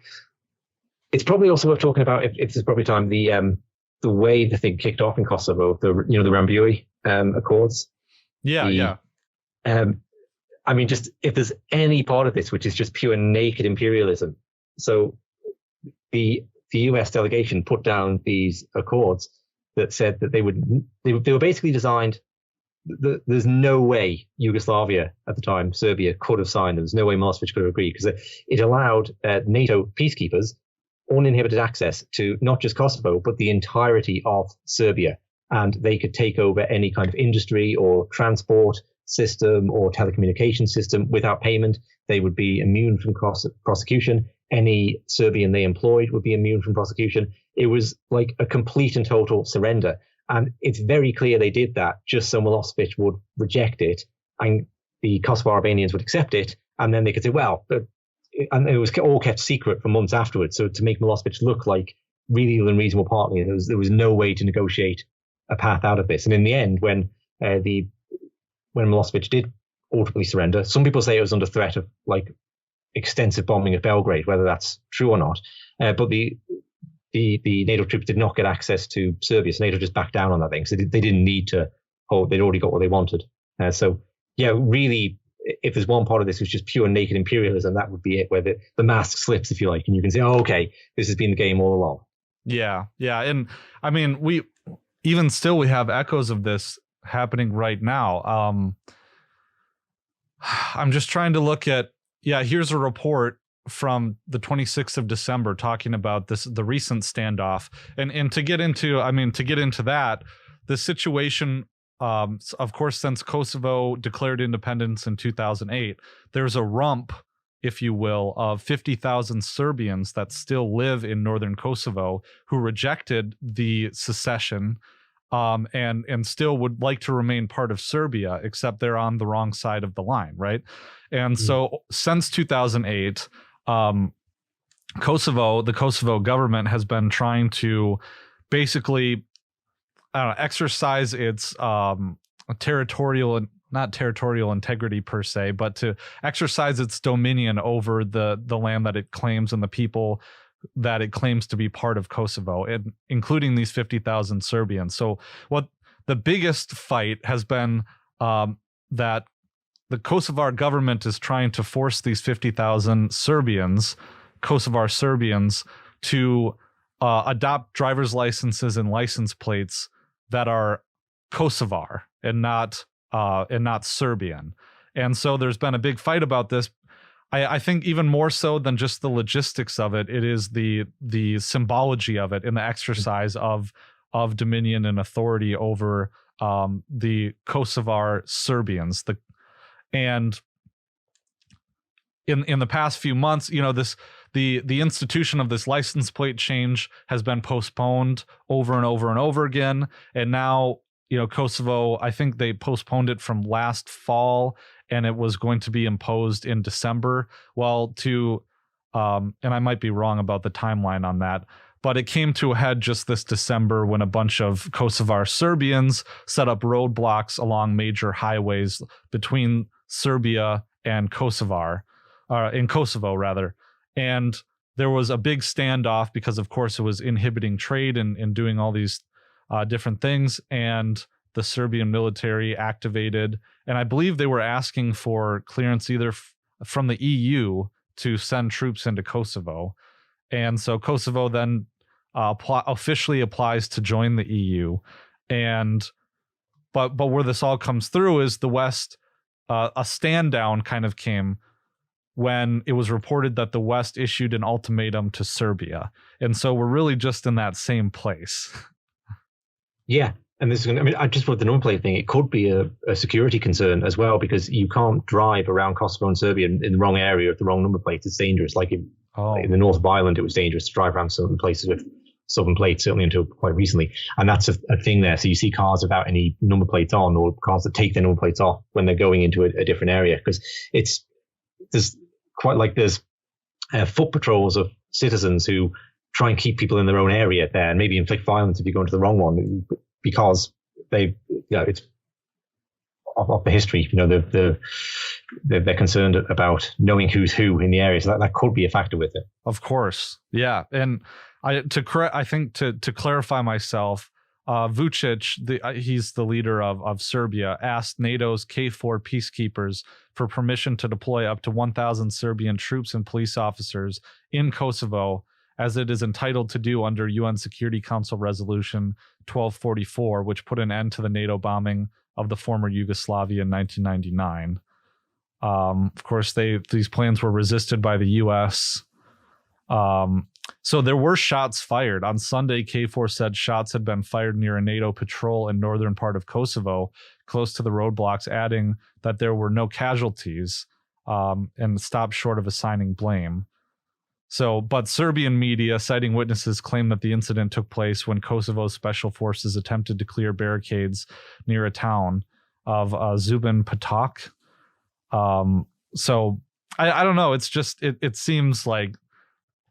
It's probably also worth talking about, if it's probably time, the way the thing kicked off in Kosovo, the Rambui Accords. Yeah. I mean, just if there's any part of this which is just pure naked imperialism. So the US delegation put down these accords that said that they were basically designed. There's no way Yugoslavia at the time, Serbia, could have signed them. There's no way Milosevic could have agreed, because it allowed NATO peacekeepers uninhibited access to not just Kosovo, but the entirety of Serbia. And they could take over any kind of industry or transport system or telecommunication system without payment. They would be immune from prosecution. Any Serbian they employed would be immune from prosecution. It was like a complete and total surrender. And it's very clear they did that just so Milosevic would reject it and the Kosovo Albanians would accept it. And then they could say, well, and it was all kept secret for months afterwards. So to make Milosevic look like really an unreasonable partner, there was no way to negotiate a path out of this. And in the end, when Milosevic did ultimately surrender, some people say it was under threat of like extensive bombing of Belgrade, whether that's true or not. But the NATO troops did not get access to Serbia, so NATO just backed down on that thing. So they didn't need to hold; they'd already got what they wanted. So yeah, really, if there's one part of this which is pure naked imperialism, that would be it, where the mask slips, if you like, and you can say, oh, okay, this has been the game all along. Yeah, and I mean, we have echoes of this happening right now. I'm just trying to look at, here's a report from the 26th of December talking about the recent standoff, and to get into that, the situation, of course, since Kosovo declared independence in 2008, there's a rump, if you will, of 50,000 Serbians that still live in northern Kosovo who rejected the secession, and still would like to remain part of Serbia, except they're on the wrong side of the line, right? And so since 2008, the Kosovo government has been trying to basically exercise its not territorial integrity per se, but to exercise its dominion over the land that it claims and the people that it claims to be part of Kosovo, and including these 50,000 Serbians. So what the biggest fight has been, that the Kosovar government is trying to force these 50,000 Kosovar Serbians, to adopt driver's licenses and license plates that are Kosovar and not Serbian. And so there's been a big fight about this. I think even more so than just the logistics of it, it is the symbology of it in the exercise of dominion and authority over the Kosovar Serbians. And in the past few months, the institution of this license plate change has been postponed over and over and over again. And now, Kosovo, I think they postponed it from last fall, and it was going to be imposed in December. Well, to and I might be wrong about the timeline on that, but it came to a head just this December when a bunch of Kosovar Serbians set up roadblocks along major highways between Serbia and Kosovo, rather. And there was a big standoff because, of course, it was inhibiting trade and doing all these different things. And the Serbian military activated, and I believe they were asking for clearance either from the EU to send troops into Kosovo. And so Kosovo then officially applies to join the EU. But where this all comes through is the West, a stand down kind of came when it was reported that the West issued an ultimatum to Serbia. And so we're really just in that same place. Yeah. And this is going to, I mean, I just wrote the number plate thing. It could be a security concern as well, because you can't drive around Kosovo and Serbia in the wrong area with the wrong number plate. It's dangerous. Like in the north of Ireland, it was dangerous to drive around certain places with southern plates, certainly until quite recently. And that's a thing there. So you see cars without any number plates on, or cars that take their number plates off when they're going into a different area, because there's foot patrols of citizens who try and keep people in their own area there, and maybe inflict violence if you go into the wrong one, because it's of the history. They're concerned about knowing who's who in the area, so that could be a factor with it. Of course, yeah. And I think to clarify myself, Vucic, he's the leader of Serbia, asked NATO's KFOR peacekeepers for permission to deploy up to 1,000 Serbian troops and police officers in Kosovo, as it is entitled to do under UN Security Council Resolution 1244, which put an end to the NATO bombing of the former Yugoslavia in 1999. Of course, these plans were resisted by the U.S. So there were shots fired. On Sunday, KFOR said shots had been fired near a NATO patrol in northern part of Kosovo, close to the roadblocks, adding that there were no casualties, and stopped short of assigning blame. But Serbian media, citing witnesses, claim that the incident took place when Kosovo's special forces attempted to clear barricades near a town of Zubin Potok. So I don't know. It's just, it seems like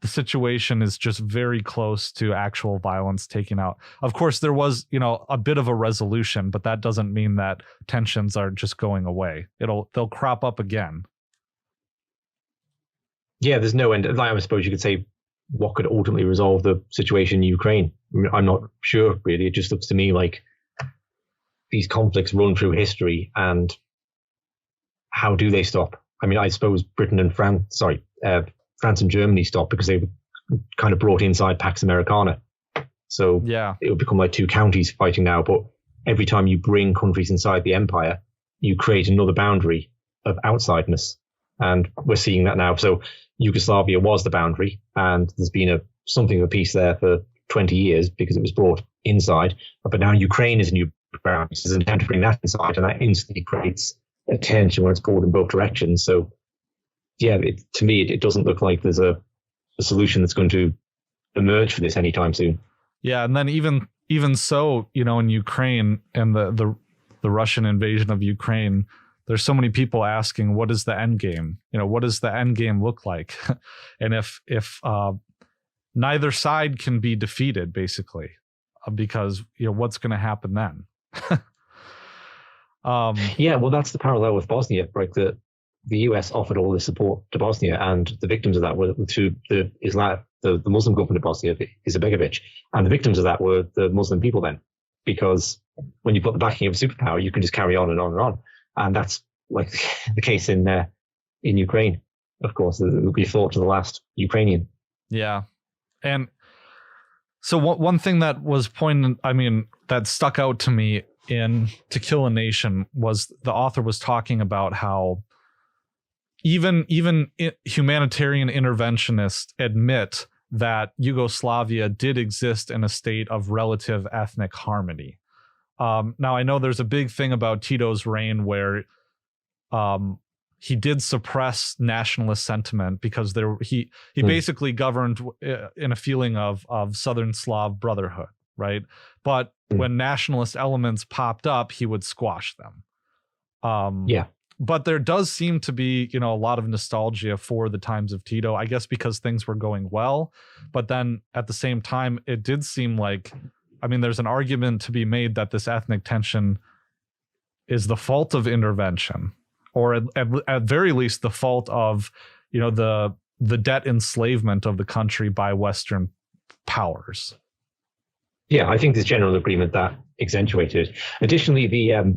the situation is just very close to actual violence taking out. Of course, there was, a bit of a resolution, but that doesn't mean that tensions are just going away. They'll crop up again. Yeah, there's no end. I suppose you could say, what could ultimately resolve the situation in Ukraine? I mean, I'm not sure, really. It just looks to me like these conflicts run through history, and how do they stop? I mean, I suppose Britain and France and Germany stopped because they were kind of brought inside Pax Americana. So yeah, it would become like two counties fighting now. But every time you bring countries inside the empire, you create another boundary of outsideness. And we're seeing that now. So Yugoslavia was the boundary, and there's been something of a peace there for 20 years because it was brought inside. But now Ukraine is a new boundary. So there's an attempt to bring that inside, and that instantly creates a tension when it's pulled in both directions. So yeah, to me, it doesn't look like there's a solution that's going to emerge for this anytime soon. Yeah, and then even so, in Ukraine and the Russian invasion of Ukraine, there's so many people asking, what is the end game? What does the end game look like? And if neither side can be defeated, basically, because what's going to happen then? Yeah, well, that's the parallel with Bosnia, right? The US offered all this support to Bosnia, and the victims of that were through the Muslim government of Bosnia, Izetbegovic, and the victims of that were the Muslim people then, because when you put the backing of a superpower, you can just carry on and on and on. And that's like the case in Ukraine, of course. It would be thought to the last Ukrainian. Yeah. And so one thing that was that stuck out to me in To Kill a Nation was the author was talking about how even humanitarian interventionists admit that Yugoslavia did exist in a state of relative ethnic harmony. Now, I know there's a big thing about Tito's reign where he did suppress nationalist sentiment because he basically governed in a feeling of Southern Slav brotherhood, right? But when nationalist elements popped up, he would squash them. but there does seem to be, a lot of nostalgia for the times of Tito, I guess because things were going well. But then at the same time, it did seem like, there's an argument to be made that this ethnic tension is the fault of intervention, or at very least the fault of, the debt enslavement of the country by Western powers. Yeah, I think there's general agreement that accentuated it. Additionally, the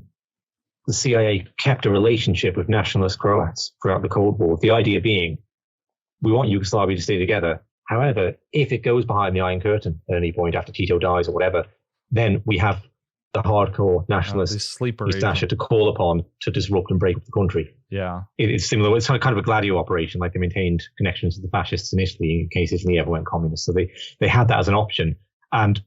CIA kept a relationship with nationalist Croats throughout the Cold War. The idea being, we want Yugoslavia to stay together. However, if it goes behind the Iron Curtain at any point after Tito dies or whatever, then we have the hardcore nationalist Ustasha to call upon to disrupt and break up the country. Yeah. It's similar. It's kind of a Gladio operation, like they maintained connections with the fascists in Italy in case Italy ever went communist. So they had that as an option. And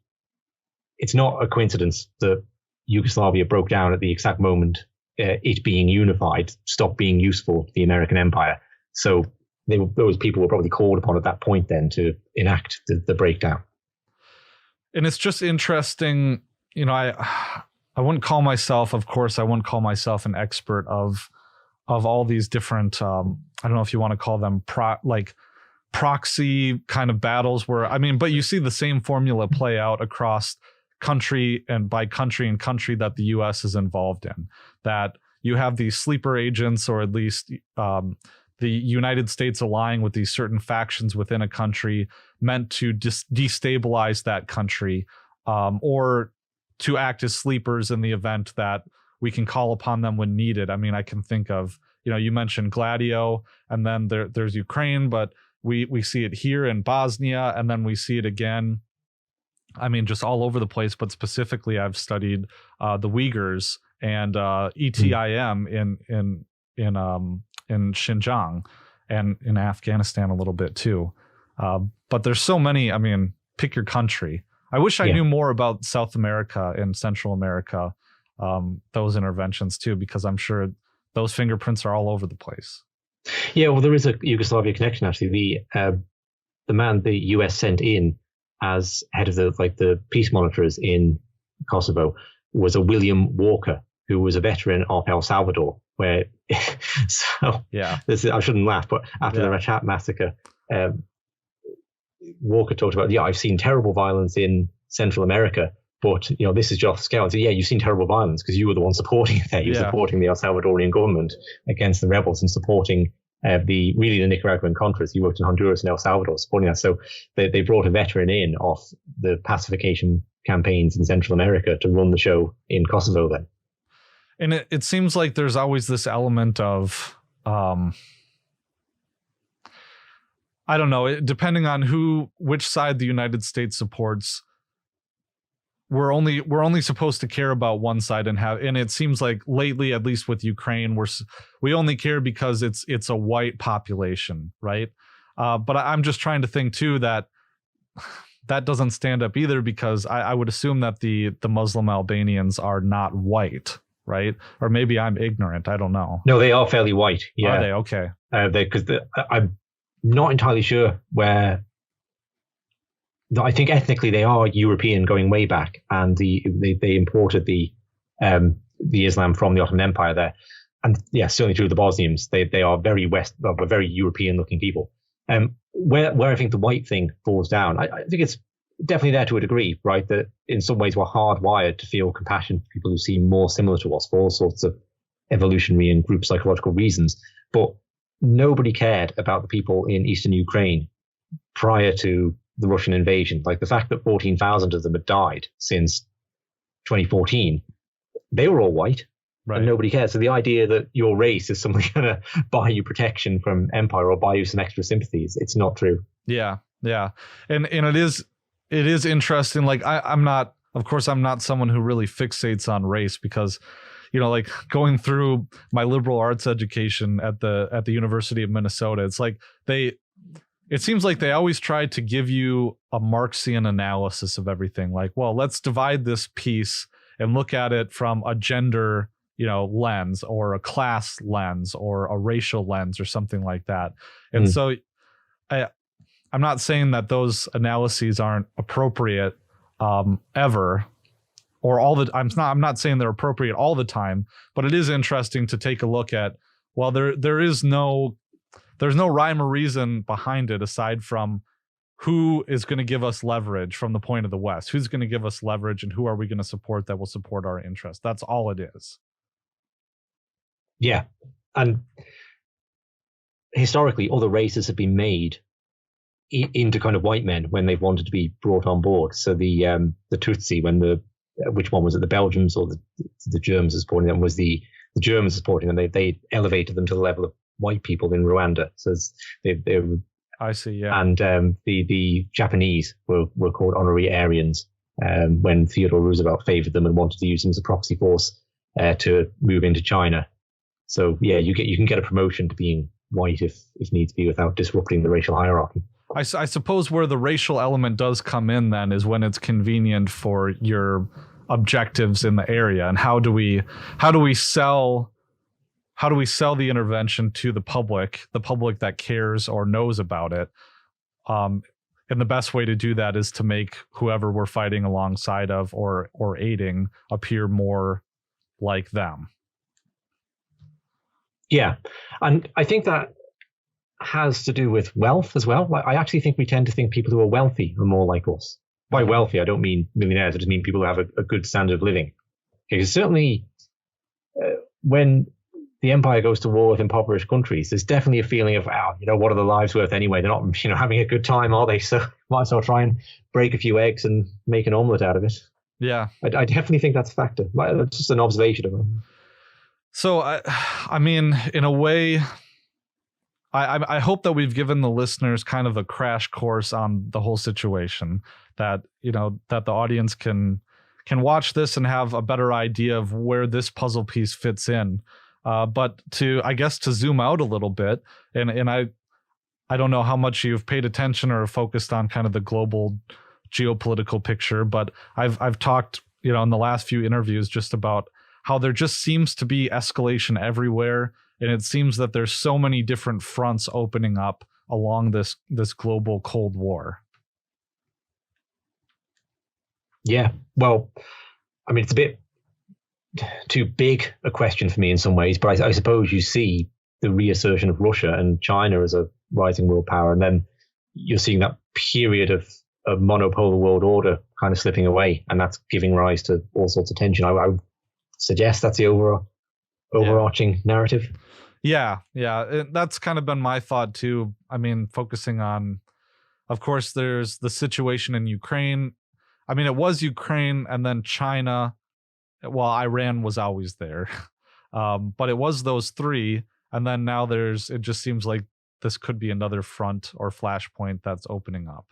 it's not a coincidence that Yugoslavia broke down at the exact moment it being unified, stopped being useful to the American empire. So those people were probably called upon at that point then to enact the breakdown. And it's just interesting, I wouldn't call myself, of course, I wouldn't call myself an expert of all these different, I don't know if you want to call them proxy kind of battles where, but you see the same formula play out across country and by country and country that the US is involved in, that you have these sleeper agents, or at least the United States allying with these certain factions within a country meant to destabilize that country, or to act as sleepers in the event that we can call upon them when needed. I can think of, you mentioned Gladio, and then there's Ukraine, but we see it here in Bosnia, and then we see it again. Just all over the place, but specifically I've studied the Uyghurs and ETIM in Xinjiang and in Afghanistan a little bit too. But there's so many, pick your country. I wish I knew more about South America and Central America, those interventions too, because I'm sure those fingerprints are all over the place. Yeah, well, there is a Yugoslavia connection actually. The man the US sent in as head of the peace monitors in Kosovo was a William Walker, who was a veteran of El Salvador, where so yeah, I shouldn't laugh, but after the Rachat massacre, Walker talked about, I've seen terrible violence in Central America, but this is just off scale. So you've seen terrible violence because you were the one supporting it there. You were supporting the El Salvadorian government against the rebels and supporting the Nicaraguan Contras. You worked in Honduras and El Salvador supporting that. So they brought a veteran in off the pacification campaigns in Central America to run the show in Kosovo then. And it seems like there's always this element of, I don't know, depending on which side the United States supports, we're only supposed to care about one side and it seems like lately, at least with Ukraine, we only care because it's a white population, right? But I'm just trying to think too that doesn't stand up either, because I would assume that the Muslim Albanians are not white, right? Or maybe I'm ignorant. I don't know. No, they are fairly white. Yeah. Are they? Okay. Because I'm not entirely sure where. I think ethnically they are European going way back, and they imported the Islam from the Ottoman Empire there, and certainly true of the Bosnians. They are very very European looking people. Where I think the white thing falls down, I think it's definitely there to a degree, right? That in some ways we're hardwired to feel compassion for people who seem more similar to us for all sorts of evolutionary and group psychological reasons, but nobody cared about the people in eastern Ukraine prior to the Russian invasion. Like the fact that 14,000 of them had died since 2014, they were all white, right? And nobody cares. So the idea that your race is something going to buy you protection from empire or buy you some extra sympathies, it's not true. Yeah. And it is interesting. Like I'm not someone who really fixates on race, because like going through my liberal arts education at the University of Minnesota, it's like it seems like they always try to give you a Marxian analysis of everything. Like, well, let's divide this piece and look at it from a gender, lens, or a class lens, or a racial lens, or something like that. And so I'm not saying that those analyses aren't appropriate ever, or all the I'm not saying they're appropriate all the time, but it is interesting to take a look at. Well, there's no rhyme or reason behind it aside from who is going to give us leverage from the point of the West, who's going to give us leverage, and who are we going to support that will support our interests. That's all it is. Yeah, and historically, other races have been made into kind of white men when they've wanted to be brought on board. So the Tutsi, when which one was it, the Belgians or the Germans supporting them, was the Germans supporting them. They elevated them to the level of white people in Rwanda. So they I see, yeah. And the Japanese were called honorary Aryans when Theodore Roosevelt favored them and wanted to use them as a proxy force to move into China. So yeah, you can get a promotion to being white if needs be without disrupting the racial hierarchy. I suppose where the racial element does come in then is when it's convenient for your objectives in the area, and how do we sell the intervention to the public that cares or knows about it. And the best way to do that is to make whoever we're fighting alongside of or aiding appear more like them. Yeah. And I think that has to do with wealth as well. I actually think we tend to think people who are wealthy are more like us. By wealthy, I don't mean millionaires. I just mean people who have a good standard of living. Because certainly when the empire goes to war with impoverished countries, there's definitely a feeling of, what are the lives worth anyway? They're not, having a good time, are they? So might as well try and break a few eggs and make an omelette out of it. Yeah. I definitely think that's a factor. It's just an observation of it. So, I mean, in a way, I hope that we've given the listeners kind of a crash course on the whole situation, that, that the audience can watch this and have a better idea of where this puzzle piece fits in. But to zoom out a little bit, and I don't know how much you've paid attention or focused on kind of the global geopolitical picture, but I've talked, in the last few interviews just about how there just seems to be escalation everywhere. And it seems that there's so many different fronts opening up along this global Cold War. Yeah, well, I mean, it's a bit too big a question for me in some ways, but I suppose you see the reassertion of Russia and China as a rising world power, and then you're seeing that period of a monopolar world order kind of slipping away, and that's giving rise to all sorts of tension. I would suggest that's the overarching narrative. Yeah. That's kind of been my thought too. I mean, focusing on, of course, there's the situation in Ukraine. I mean, it was Ukraine and then China. Well, Iran was always there. But it was those three. And then now it just seems like this could be another front or flashpoint that's opening up.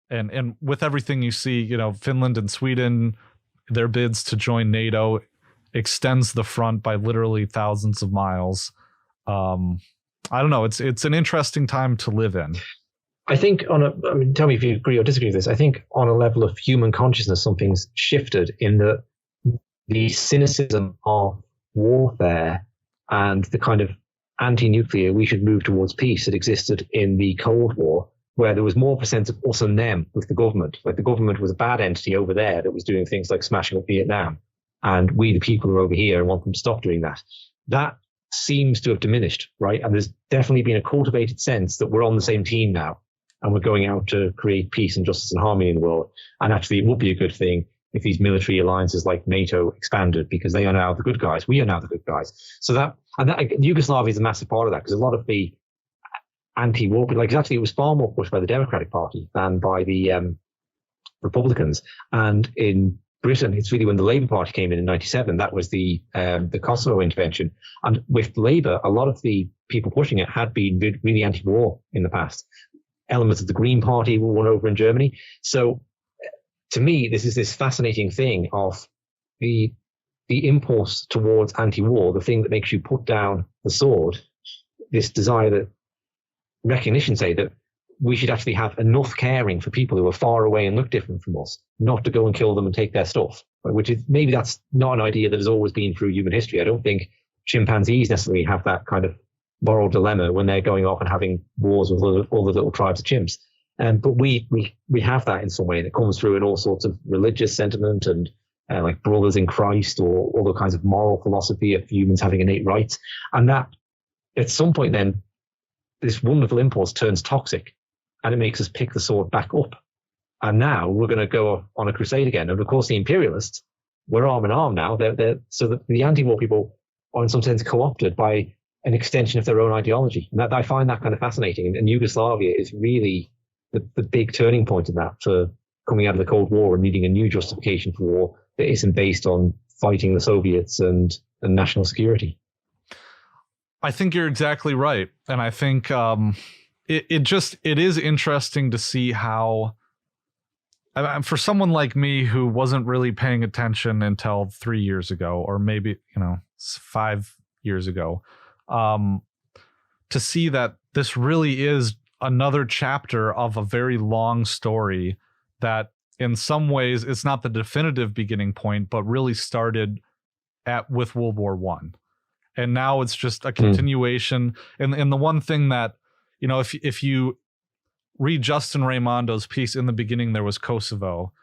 And with everything you see, Finland and Sweden, their bids to join NATO extends the front by literally thousands of miles. I don't know. It's an interesting time to live in. I think tell me if you agree or disagree with this. I think on a level of human consciousness, something's shifted in the cynicism of warfare and the kind of anti-nuclear, we should move towards peace that existed in the Cold War, where there was more of a sense of us and them with the government. Like the government was a bad entity over there that was doing things like smashing up Vietnam. And we, the people, are over here and want them to stop doing that. That seems to have diminished, right? And there's definitely been a cultivated sense that we're on the same team now and we're going out to create peace and justice and harmony in the world. And actually, it would be a good thing if these military alliances like NATO expanded, because they are now the good guys. We are now the good guys. So Yugoslavia is a massive part of that, because a lot of the anti-war, it was far more pushed by the Democratic Party than by the Republicans. And in Britain, it's really when the Labour Party came in 97, that was the Kosovo intervention. And with Labour, a lot of the people pushing it had been really anti-war in the past. Elements of the Green Party were won over in Germany. So to me, this is this fascinating thing of the impulse towards anti-war, the thing that makes you put down the sword, this desire that recognition, say, that we should actually have enough caring for people who are far away and look different from us, not to go and kill them and take their stuff, which is, maybe that's not an idea that has always been through human history. I don't think chimpanzees necessarily have that kind of moral dilemma when they're going off and having wars with all the little tribes of chimps. But we have that in some way, and it comes through in all sorts of religious sentiment and like brothers in Christ, or all the kinds of moral philosophy of humans having innate rights. And that at some point then, this wonderful impulse turns toxic, and it makes us pick the sword back up. And now we're going to go on a crusade again. And of course, the imperialists, we're arm in arm now. So that the anti-war people are in some sense co-opted by an extension of their own ideology. And that I find that kind of fascinating. And Yugoslavia is really the big turning point in that, for coming out of the Cold War and needing a new justification for war that isn't based on fighting the Soviets and national security. I think you're exactly right. And I think it is interesting to see how, for someone like me who wasn't really paying attention until 3 years ago, or maybe 5 years ago, to see that this really is another chapter of a very long story that in some ways it's not the definitive beginning point, but really started with World War One. And now it's just a continuation. And the one thing that, if you read Justin Raimondo's piece in the beginning, there was Kosovo.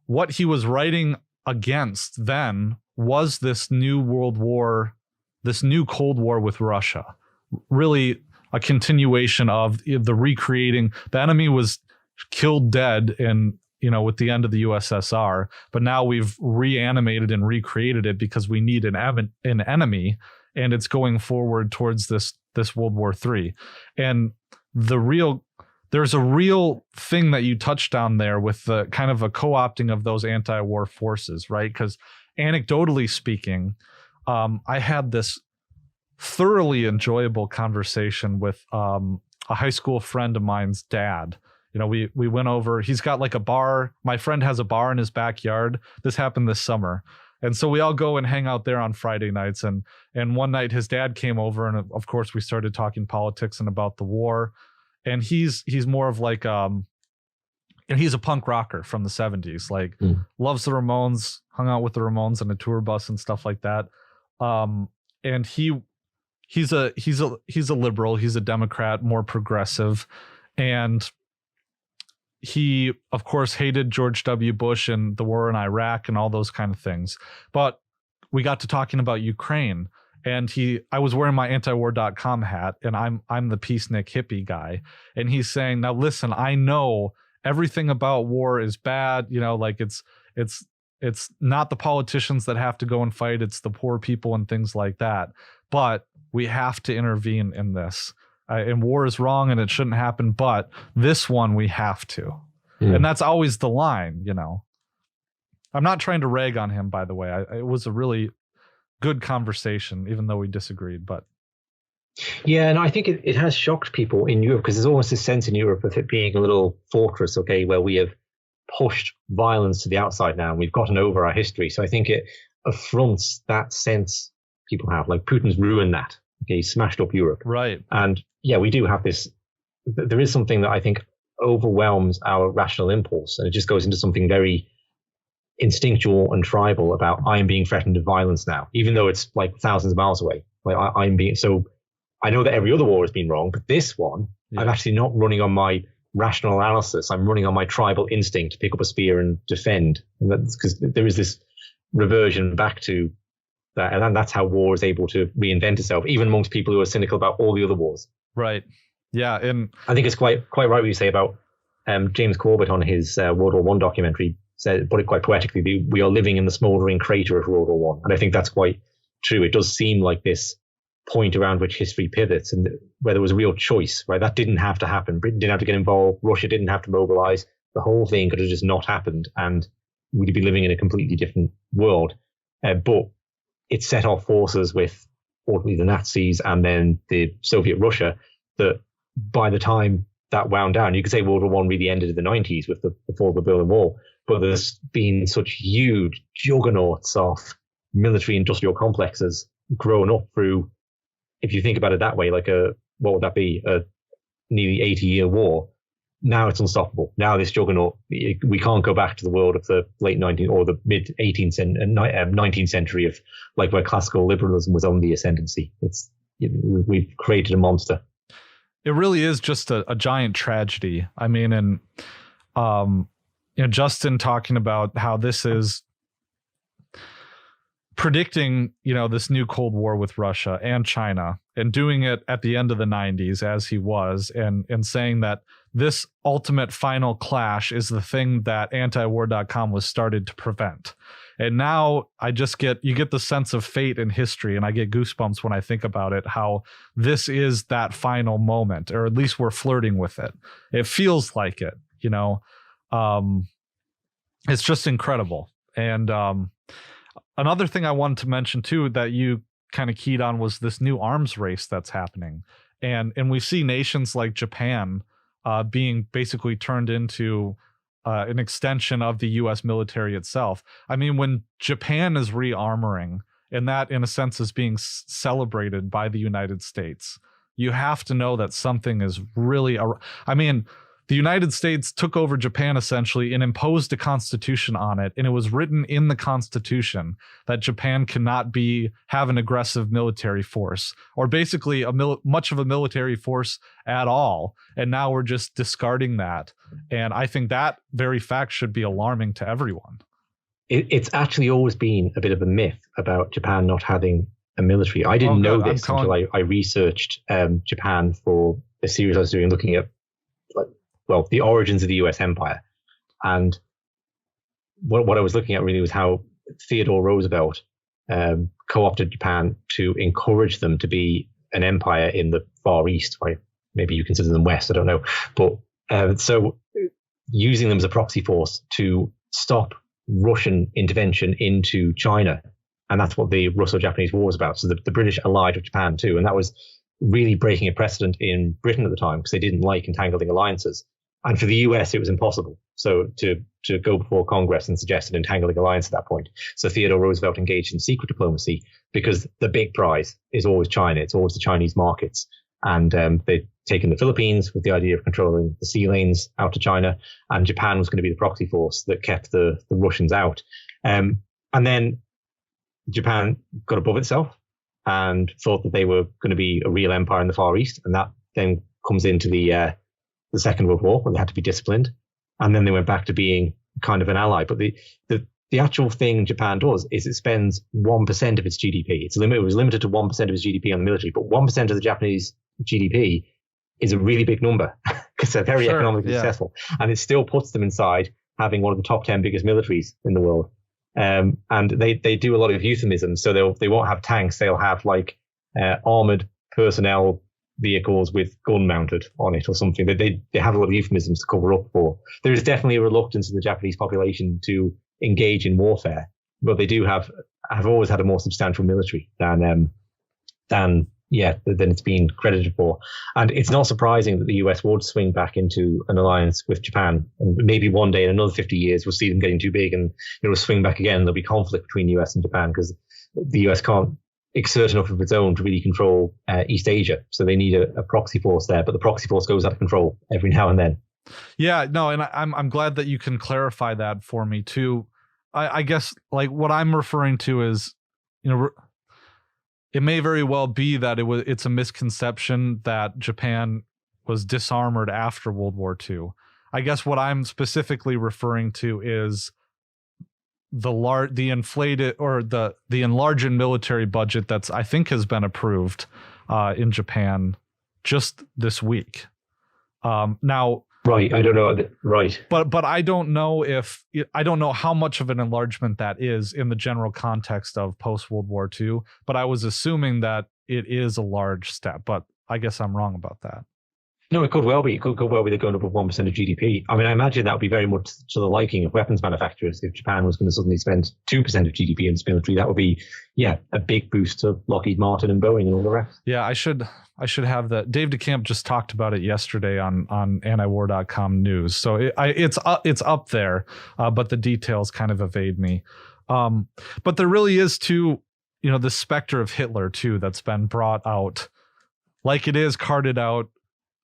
What he was writing against then was this new World War, this new Cold War with Russia. Really a continuation of the recreating. The enemy was killed dead with the end of the USSR, but now we've reanimated and recreated it because we need an enemy, and it's going forward towards this World War III. And there's a real thing that you touched on there with the kind of a co-opting of those anti-war forces, right? Because anecdotally speaking, I had this thoroughly enjoyable conversation with a high school friend of mine's dad. We went over, he's got like a bar. My friend has a bar in his backyard. This happened this summer. And so we all go and hang out there on Friday nights. And one night his dad came over, and of course we started talking politics and about the war. And he's more of like, and he's a punk rocker from the 70s, like loves the Ramones, hung out with the Ramones on a tour bus and stuff like that. And he's a liberal, he's a Democrat, more progressive. And he, of course, hated George W. Bush and the war in Iraq and all those kind of things. But we got to talking about Ukraine, and I was wearing my AntiWar.com hat, and I'm the peacenik hippie guy. And he's saying, now listen, I know everything about war is bad. Like it's not the politicians that have to go and fight. It's the poor people and things like that. But we have to intervene in this. And war is wrong and it shouldn't happen, but this one we have to. And that's always the line, I'm not trying to rag on him, by the way. It was a really good conversation, even though we disagreed. But yeah, and I think it has shocked people in Europe, because there's almost this sense in Europe of it being a little fortress, where we have pushed violence to the outside now, and we've gotten over our history. So I think it affronts that sense people have, like Putin's ruined that. He smashed up Europe. Right. And yeah, we do have this. There is something that I think overwhelms our rational impulse, and it just goes into something very instinctual and tribal about, I am being threatened with violence now, even though it's like thousands of miles away. Like I'm being, so I know that every other war has been wrong, but this one, I'm actually not running on my rational analysis. I'm running on my tribal instinct to pick up a spear and defend. And that's because there is this reversion back to that, and that's how war is able to reinvent itself, even amongst people who are cynical about all the other wars. Right. Yeah. And I think it's quite right what you say about James Corbett on his World War One documentary, put it quite poetically, we are living in the smouldering crater of World War One. And I think that's quite true. It does seem like this point around which history pivots, and where there was a real choice, right? That didn't have to happen. Britain didn't have to get involved. Russia didn't have to mobilize. The whole thing could have just not happened, and we'd be living in a completely different world. But it set off forces with ultimately the Nazis and then the Soviet Russia, that by the time that wound down, you could say World War One really ended in the 90s with the fall of the Berlin Wall, but there's been such huge juggernauts of military industrial complexes grown up through, if you think about it that way, like what would that be? A nearly 80-year war. Now it's unstoppable. Now this juggernaut, we can't go back to the world of the late 19th or the mid 18th and 19th century of like where classical liberalism was on the ascendancy. We've created a monster. it really is just a giant tragedy. I mean, and Justin talking about how this is predicting, this new Cold War with Russia and China, and doing it at the end of the 90s as he was, and saying that this ultimate final clash is the thing that AntiWar.com was started to prevent. And now you get the sense of fate in history, and I get goosebumps when I think about it, how this is that final moment, or at least we're flirting with it. It feels like it, it's just incredible. And another thing I wanted to mention too, that you kind of keyed on, was this new arms race that's happening. And we see nations like Japan being basically turned into an extension of the U.S. military itself. I mean, when Japan is rearmoring, and that in a sense is being celebrated by the United States, you have to know that something is really, the United States took over Japan essentially and imposed a constitution on it. And it was written in the constitution that Japan cannot have an aggressive military force, or basically much of a military force at all. And now we're just discarding that. And I think that very fact should be alarming to everyone. It's actually always been a bit of a myth about Japan not having a military. I didn't know this until I researched Japan for a series I was doing, looking at the origins of the US empire. And what I was looking at really was how Theodore Roosevelt co-opted Japan to encourage them to be an empire in the Far East. Or maybe you consider them West, I don't know. But so using them as a proxy force to stop Russian intervention into China. And that's what the Russo-Japanese War was about. So the British allied with Japan too. And that was really breaking a precedent in Britain at the time, because they didn't like entangling alliances. And for the US, it was impossible. So to go before Congress and suggest an entangling alliance at that point. So Theodore Roosevelt engaged in secret diplomacy, because the big prize is always China. It's always the Chinese markets. And they'd taken the Philippines with the idea of controlling the sea lanes out to China. And Japan was going to be the proxy force that kept the Russians out. And then Japan got above itself and thought that they were going to be a real empire in the Far East. And that then comes into the Second World War, when they had to be disciplined. And then they went back to being kind of an ally. But the actual thing Japan does is it spends 1% of its GDP. It was limited to 1% of its GDP on the military, but 1% of the Japanese GDP is a really big number, because they're very economically successful. And it still puts them inside having one of the top 10 biggest militaries in the world. And they do a lot of euphemisms. So they won't have tanks. They'll have armored personnel vehicles with gun mounted on it or something. They have a lot of euphemisms to cover up for. There is definitely a reluctance in the Japanese population to engage in warfare, but they do have always had a more substantial military than it's been credited for. And it's not surprising that the US would swing back into an alliance with Japan. And maybe one day in another 50 years, we'll see them getting too big and it'll swing back again. There'll be conflict between the US and Japan, because the US can't exert enough of its own to really control East Asia. So they need a proxy force there, but the proxy force goes out of control every now and then. Yeah, no, and I'm glad that you can clarify that for me too. I guess what I'm referring to is, it may very well be that it's a misconception that Japan was disarmored after World War II. I guess what I'm specifically referring to is the inflated, or the enlarged military budget that's, I think, has been approved in Japan just this week. Now, right, I don't know, right, but I don't know how much of an enlargement that is in the general context of post World War II. But I was assuming that it is a large step, but I guess I'm wrong about that. No, it could well be. It could well be they're going above 1% of GDP. I mean, I imagine that would be very much to the liking of weapons manufacturers. If Japan was going to suddenly spend 2% of GDP in its military, that would be, a big boost to Lockheed Martin and Boeing and all the rest. Yeah, I should have that. Dave DeCamp just talked about it yesterday on AntiWar.com news. So it's up there, but the details kind of evade me. But there really is too, the specter of Hitler too that's been brought out, like it is carted out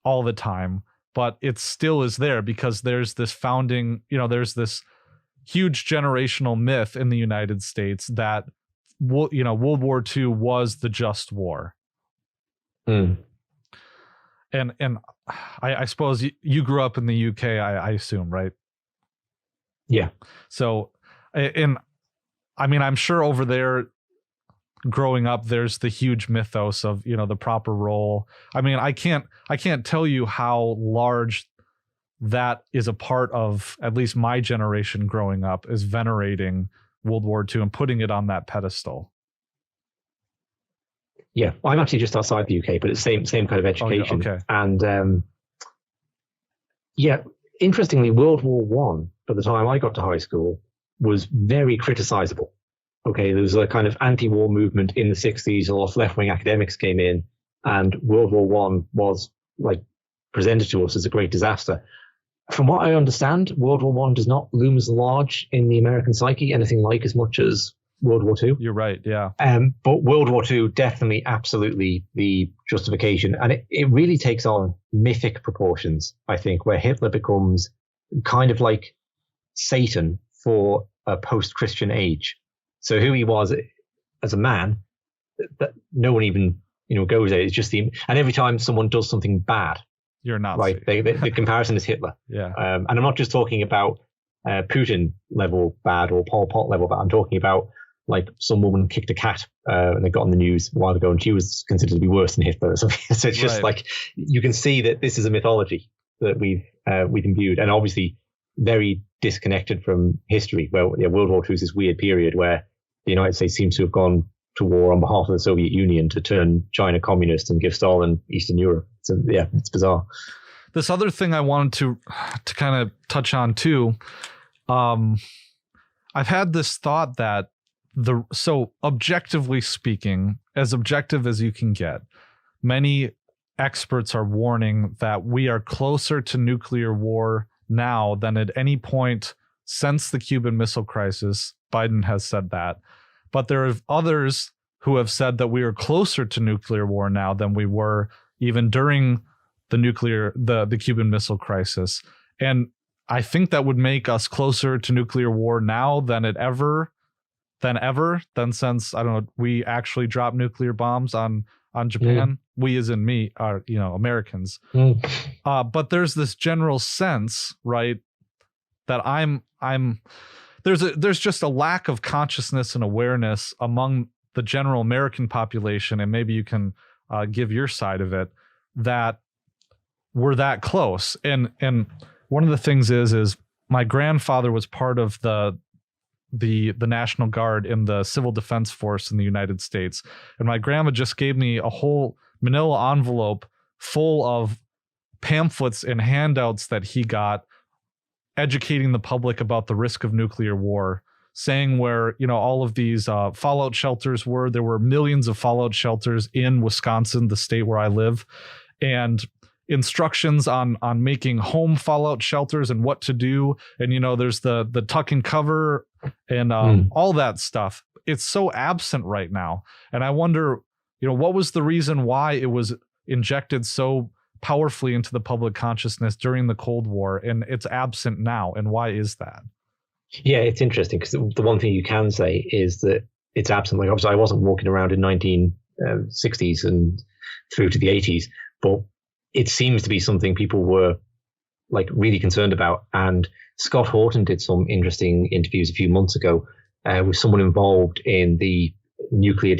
all the time, but it still is there, because there's this founding, there's this huge generational myth in the United States that, World War II was the just war. And I suppose you grew up in the UK, I assume, right? Yeah. So, and I mean, I'm sure over there, growing up, there's the huge mythos of, you know, the proper role. I mean, I can't tell you how large that is a part of at least my generation growing up, is venerating World War II and putting it on that pedestal. Yeah, well, I'm actually just outside the UK, but it's same kind of education. Oh, okay. And yeah, interestingly, World War One, by the time I got to high school, was very criticizable. Okay, there was a kind of anti-war movement in the 60s. A lot of left-wing academics came in, and World War One was like presented to us as a great disaster. From what I understand, World War One does not loom as large in the American psyche, anything like as much as World War Two. You're right, yeah. But World War Two, definitely, absolutely the justification. And it really takes on mythic proportions, I think, where Hitler becomes kind of like Satan for a post-Christian age. So who he was as a man, that no one even, you know, goes there. It's just and every time someone does something bad, you're not right. The comparison is Hitler. Yeah. And I'm not just talking about Putin level bad or Pol Pot level bad. I'm talking about like some woman kicked a cat and they got on the news a while ago, and she was considered to be worse than Hitler. So it's just like, you can see that this is a mythology that we've imbued, and obviously very disconnected from history. Well, yeah, World War II is this weird period where the United States seems to have gone to war on behalf of the Soviet Union to turn China communist and give Stalin Eastern Europe. So yeah, it's bizarre. This other thing I wanted to kind of touch on too, I've had this thought that so objectively speaking, as objective as you can get, many experts are warning that we are closer to nuclear war now than at any point since the Cuban Missile Crisis. Biden has said that. But there are others who have said that we are closer to nuclear war now than we were even during the Cuban Missile Crisis. And I think that would make us closer to nuclear war now than since, I don't know, we actually dropped nuclear bombs on Japan. We as in me are, you know, Americans. But there's this general sense, right, that there's just a lack of consciousness and awareness among the general American population, and maybe you can give your side of it, that we're that close. And one of the things is my grandfather was part of the National Guard in the Civil Defense Force in the United States. And my grandma just gave me a whole manila envelope full of pamphlets and handouts that he got, educating the public about the risk of nuclear war, saying where, you know, all of these fallout shelters were. There were millions of fallout shelters in Wisconsin, the state where I live, and instructions on making home fallout shelters and what to do. And, you know, there's the tuck and cover and all that stuff. It's so absent right now. And I wonder, you know, what was the reason why it was injected so powerfully into the public consciousness during the Cold War, and it's absent now, and why is that? Yeah, it's interesting, because the one thing you can say is that it's absent. Like, obviously I wasn't walking around in 1960s and through to the 80s, but it seems to be something people were like really concerned about. And Scott Horton did some interesting interviews a few months ago with someone involved in the nuclear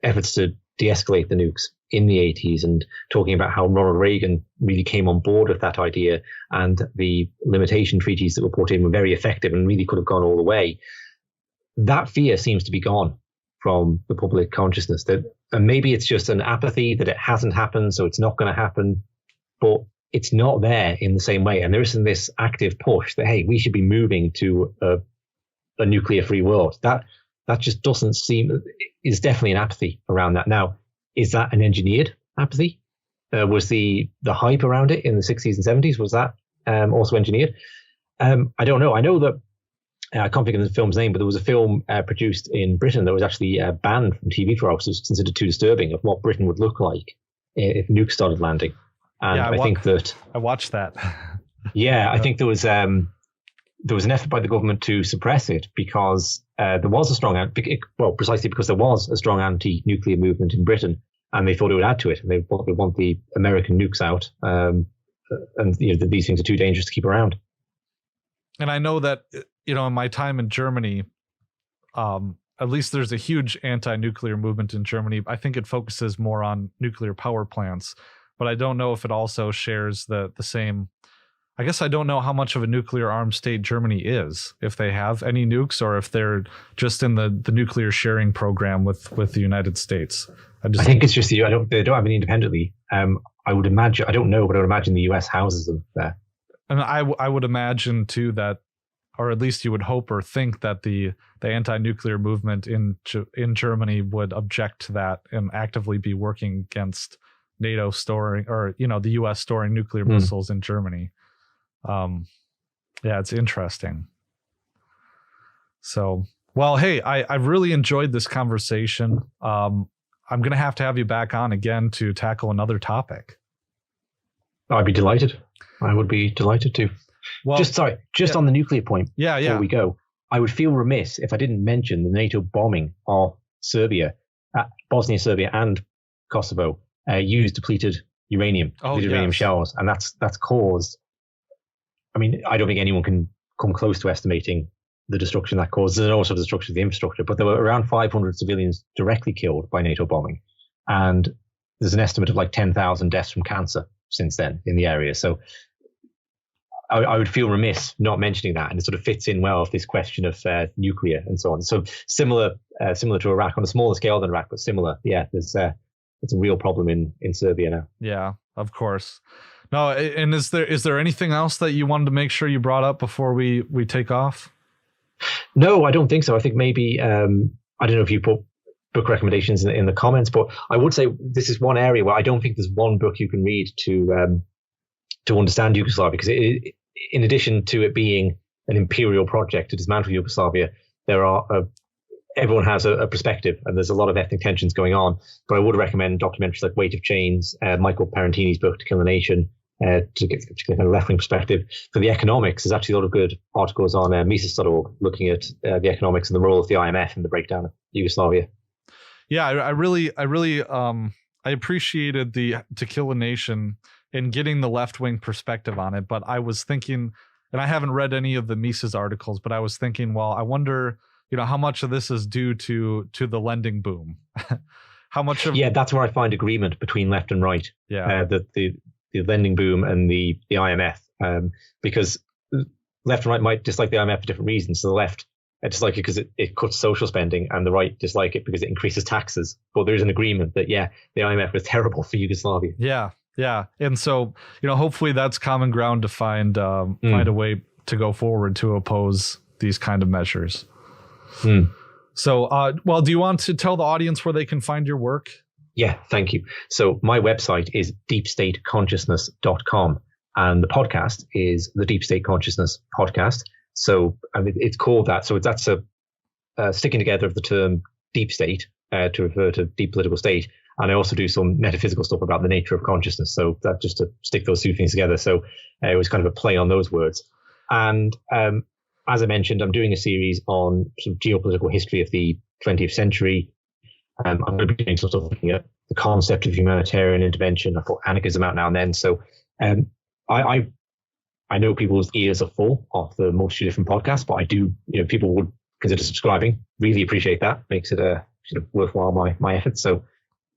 efforts to de-escalate the nukes in the 80s, and talking about how Ronald Reagan really came on board with that idea, and the limitation treaties that were put in were very effective and really could have gone all the way. That fear seems to be gone from the public consciousness, and maybe it's just an apathy that it hasn't happened, so it's not going to happen, but it's not there in the same way. And there isn't this active push that, hey, we should be moving to a nuclear-free world. That just doesn't seem, is definitely an apathy around that. Now, is that an engineered apathy? Was the hype around it in the 60s and 70s, was that also engineered? I don't know. I know that, I can't think of the film's name, but there was a film produced in Britain that was actually banned from TV trials. It was considered too disturbing of what Britain would look like if nukes started landing. And yeah, I think that I watched that. Yeah, I think there was an effort by the government to suppress it because there was a strong, precisely because there was a strong anti-nuclear movement in Britain. and they thought it would add to it, and they would want the American nukes out. And these things are too dangerous to keep around. And I know that, in my time in Germany, at least there's a huge anti-nuclear movement in Germany. I think it focuses more on nuclear power plants, but I don't know if it also shares the same. I guess I don't know how much of a nuclear armed state Germany is, if they have any nukes, or if they're just in the nuclear sharing program with the United States. I think it's just they don't have any independently. I would imagine, I don't know, but I would imagine the US houses them there. And I would imagine too that, or at least you would hope or think that the anti-nuclear movement in Germany would object to that and actively be working against NATO storing, or the US storing nuclear missiles in Germany. It's interesting. So, well, hey, I've really enjoyed this conversation. I'm going to have you back on again to tackle another topic. I'd be delighted. I would be delighted to. Well, just on the nuclear point. Before we go, I would feel remiss if I didn't mention the NATO bombing of Serbia, Bosnia, Serbia, and Kosovo used depleted uranium, uranium shells, and that's caused. I mean, I don't think anyone can come close to estimating the destruction that caused. There's also the destruction of the infrastructure, but there were around 500 civilians directly killed by NATO bombing, and there's an estimate of like 10,000 deaths from cancer since then in the area. So I would feel remiss not mentioning that, and it sort of fits in well with this question of nuclear and so on. So similar to Iraq, on a smaller scale than Iraq, but similar. Yeah, it's a real problem in Serbia now. Yeah, of course. No, and is there anything else that you wanted to make sure you brought up before we take off? No, I don't think so. I think maybe I don't know if you put book recommendations in the comments, but I would say this is one area where I don't think there's one book you can read to understand Yugoslavia, because in addition to it being an imperial project to dismantle Yugoslavia, everyone has a perspective, and there's a lot of ethnic tensions going on. But I would recommend documentaries like Weight of Chains, Michael Parentini's book To Kill a Nation, to get a left-wing perspective. For the economics, there's actually a lot of good articles on Mises.org looking at the economics and the role of the IMF in the breakdown of Yugoslavia. Yeah, I really I appreciated the To Kill a Nation and getting the left-wing perspective on it. But I was thinking, and I haven't read any of the Mises articles, but I was thinking, well, I wonder, how much of this is due to the lending boom. How much of that's where I find agreement between left and right. Yeah, the lending boom and the IMF, because left and right might dislike the IMF for different reasons. So the left dislike it because it cuts social spending, and the right dislike it because it increases taxes. But there's an agreement that the IMF was terrible for Yugoslavia. Yeah, and so hopefully that's common ground to find a way to go forward to oppose these kind of measures. So, well, do you want to tell the audience where they can find your work? Yeah, thank you. So my website is deepstateconsciousness.com, and the podcast is the Deep State Consciousness Podcast. So it's called that. So that's a sticking together of the term deep state to refer to deep political state. And I also do some metaphysical stuff about the nature of consciousness. So that just to stick those two things together. So it was kind of a play on those words. And as I mentioned, I'm doing a series on some geopolitical history of the 20th century. I'm going to be doing some stuff looking at the concept of humanitarian intervention. I put anarchism out now and then. So I know people's ears are full of the multitude of different podcasts, but I do, people would consider subscribing. Really appreciate that. Makes it worthwhile my efforts. So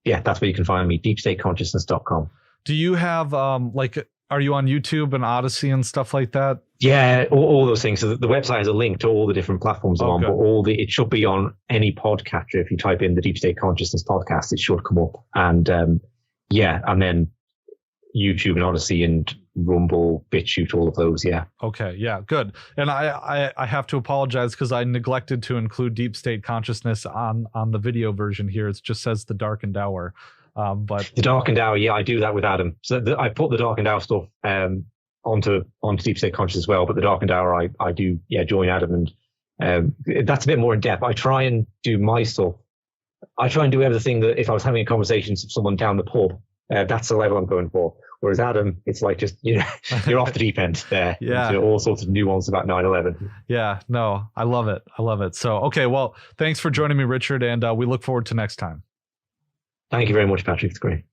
yeah, that's where you can find me, deepstateconsciousness.com. Do you have are you on YouTube and Odyssey and stuff like that? Yeah, all those things. So the website has a link to all the different platforms I'm on, but it should be on any podcatcher. If you type in the Deep State Consciousness Podcast, it should come up. And and then YouTube and Odyssey and Rumble, BitChute, all of those. Yeah. Okay. Yeah. Good. And I have to apologize because I neglected to include Deep State Consciousness on the video version here. It just says the Darkened Hour. But the Darkened Hour, yeah, I do that with Adam. So I put the Darkened Hour stuff onto Deep State Consciousness as well. But the Darkened Hour, I do join Adam, and that's a bit more in depth. I try and do my stuff. I try and do everything that if I was having a conversation with someone down the pub, that's the level I'm going for. Whereas Adam, it's like just, you're off the deep end there. Yeah. All sorts of nuance about 9/11. Yeah, no, I love it. So, okay, well, thanks for joining me, Richard, and we look forward to next time. Thank you very much, Patrick. It's great.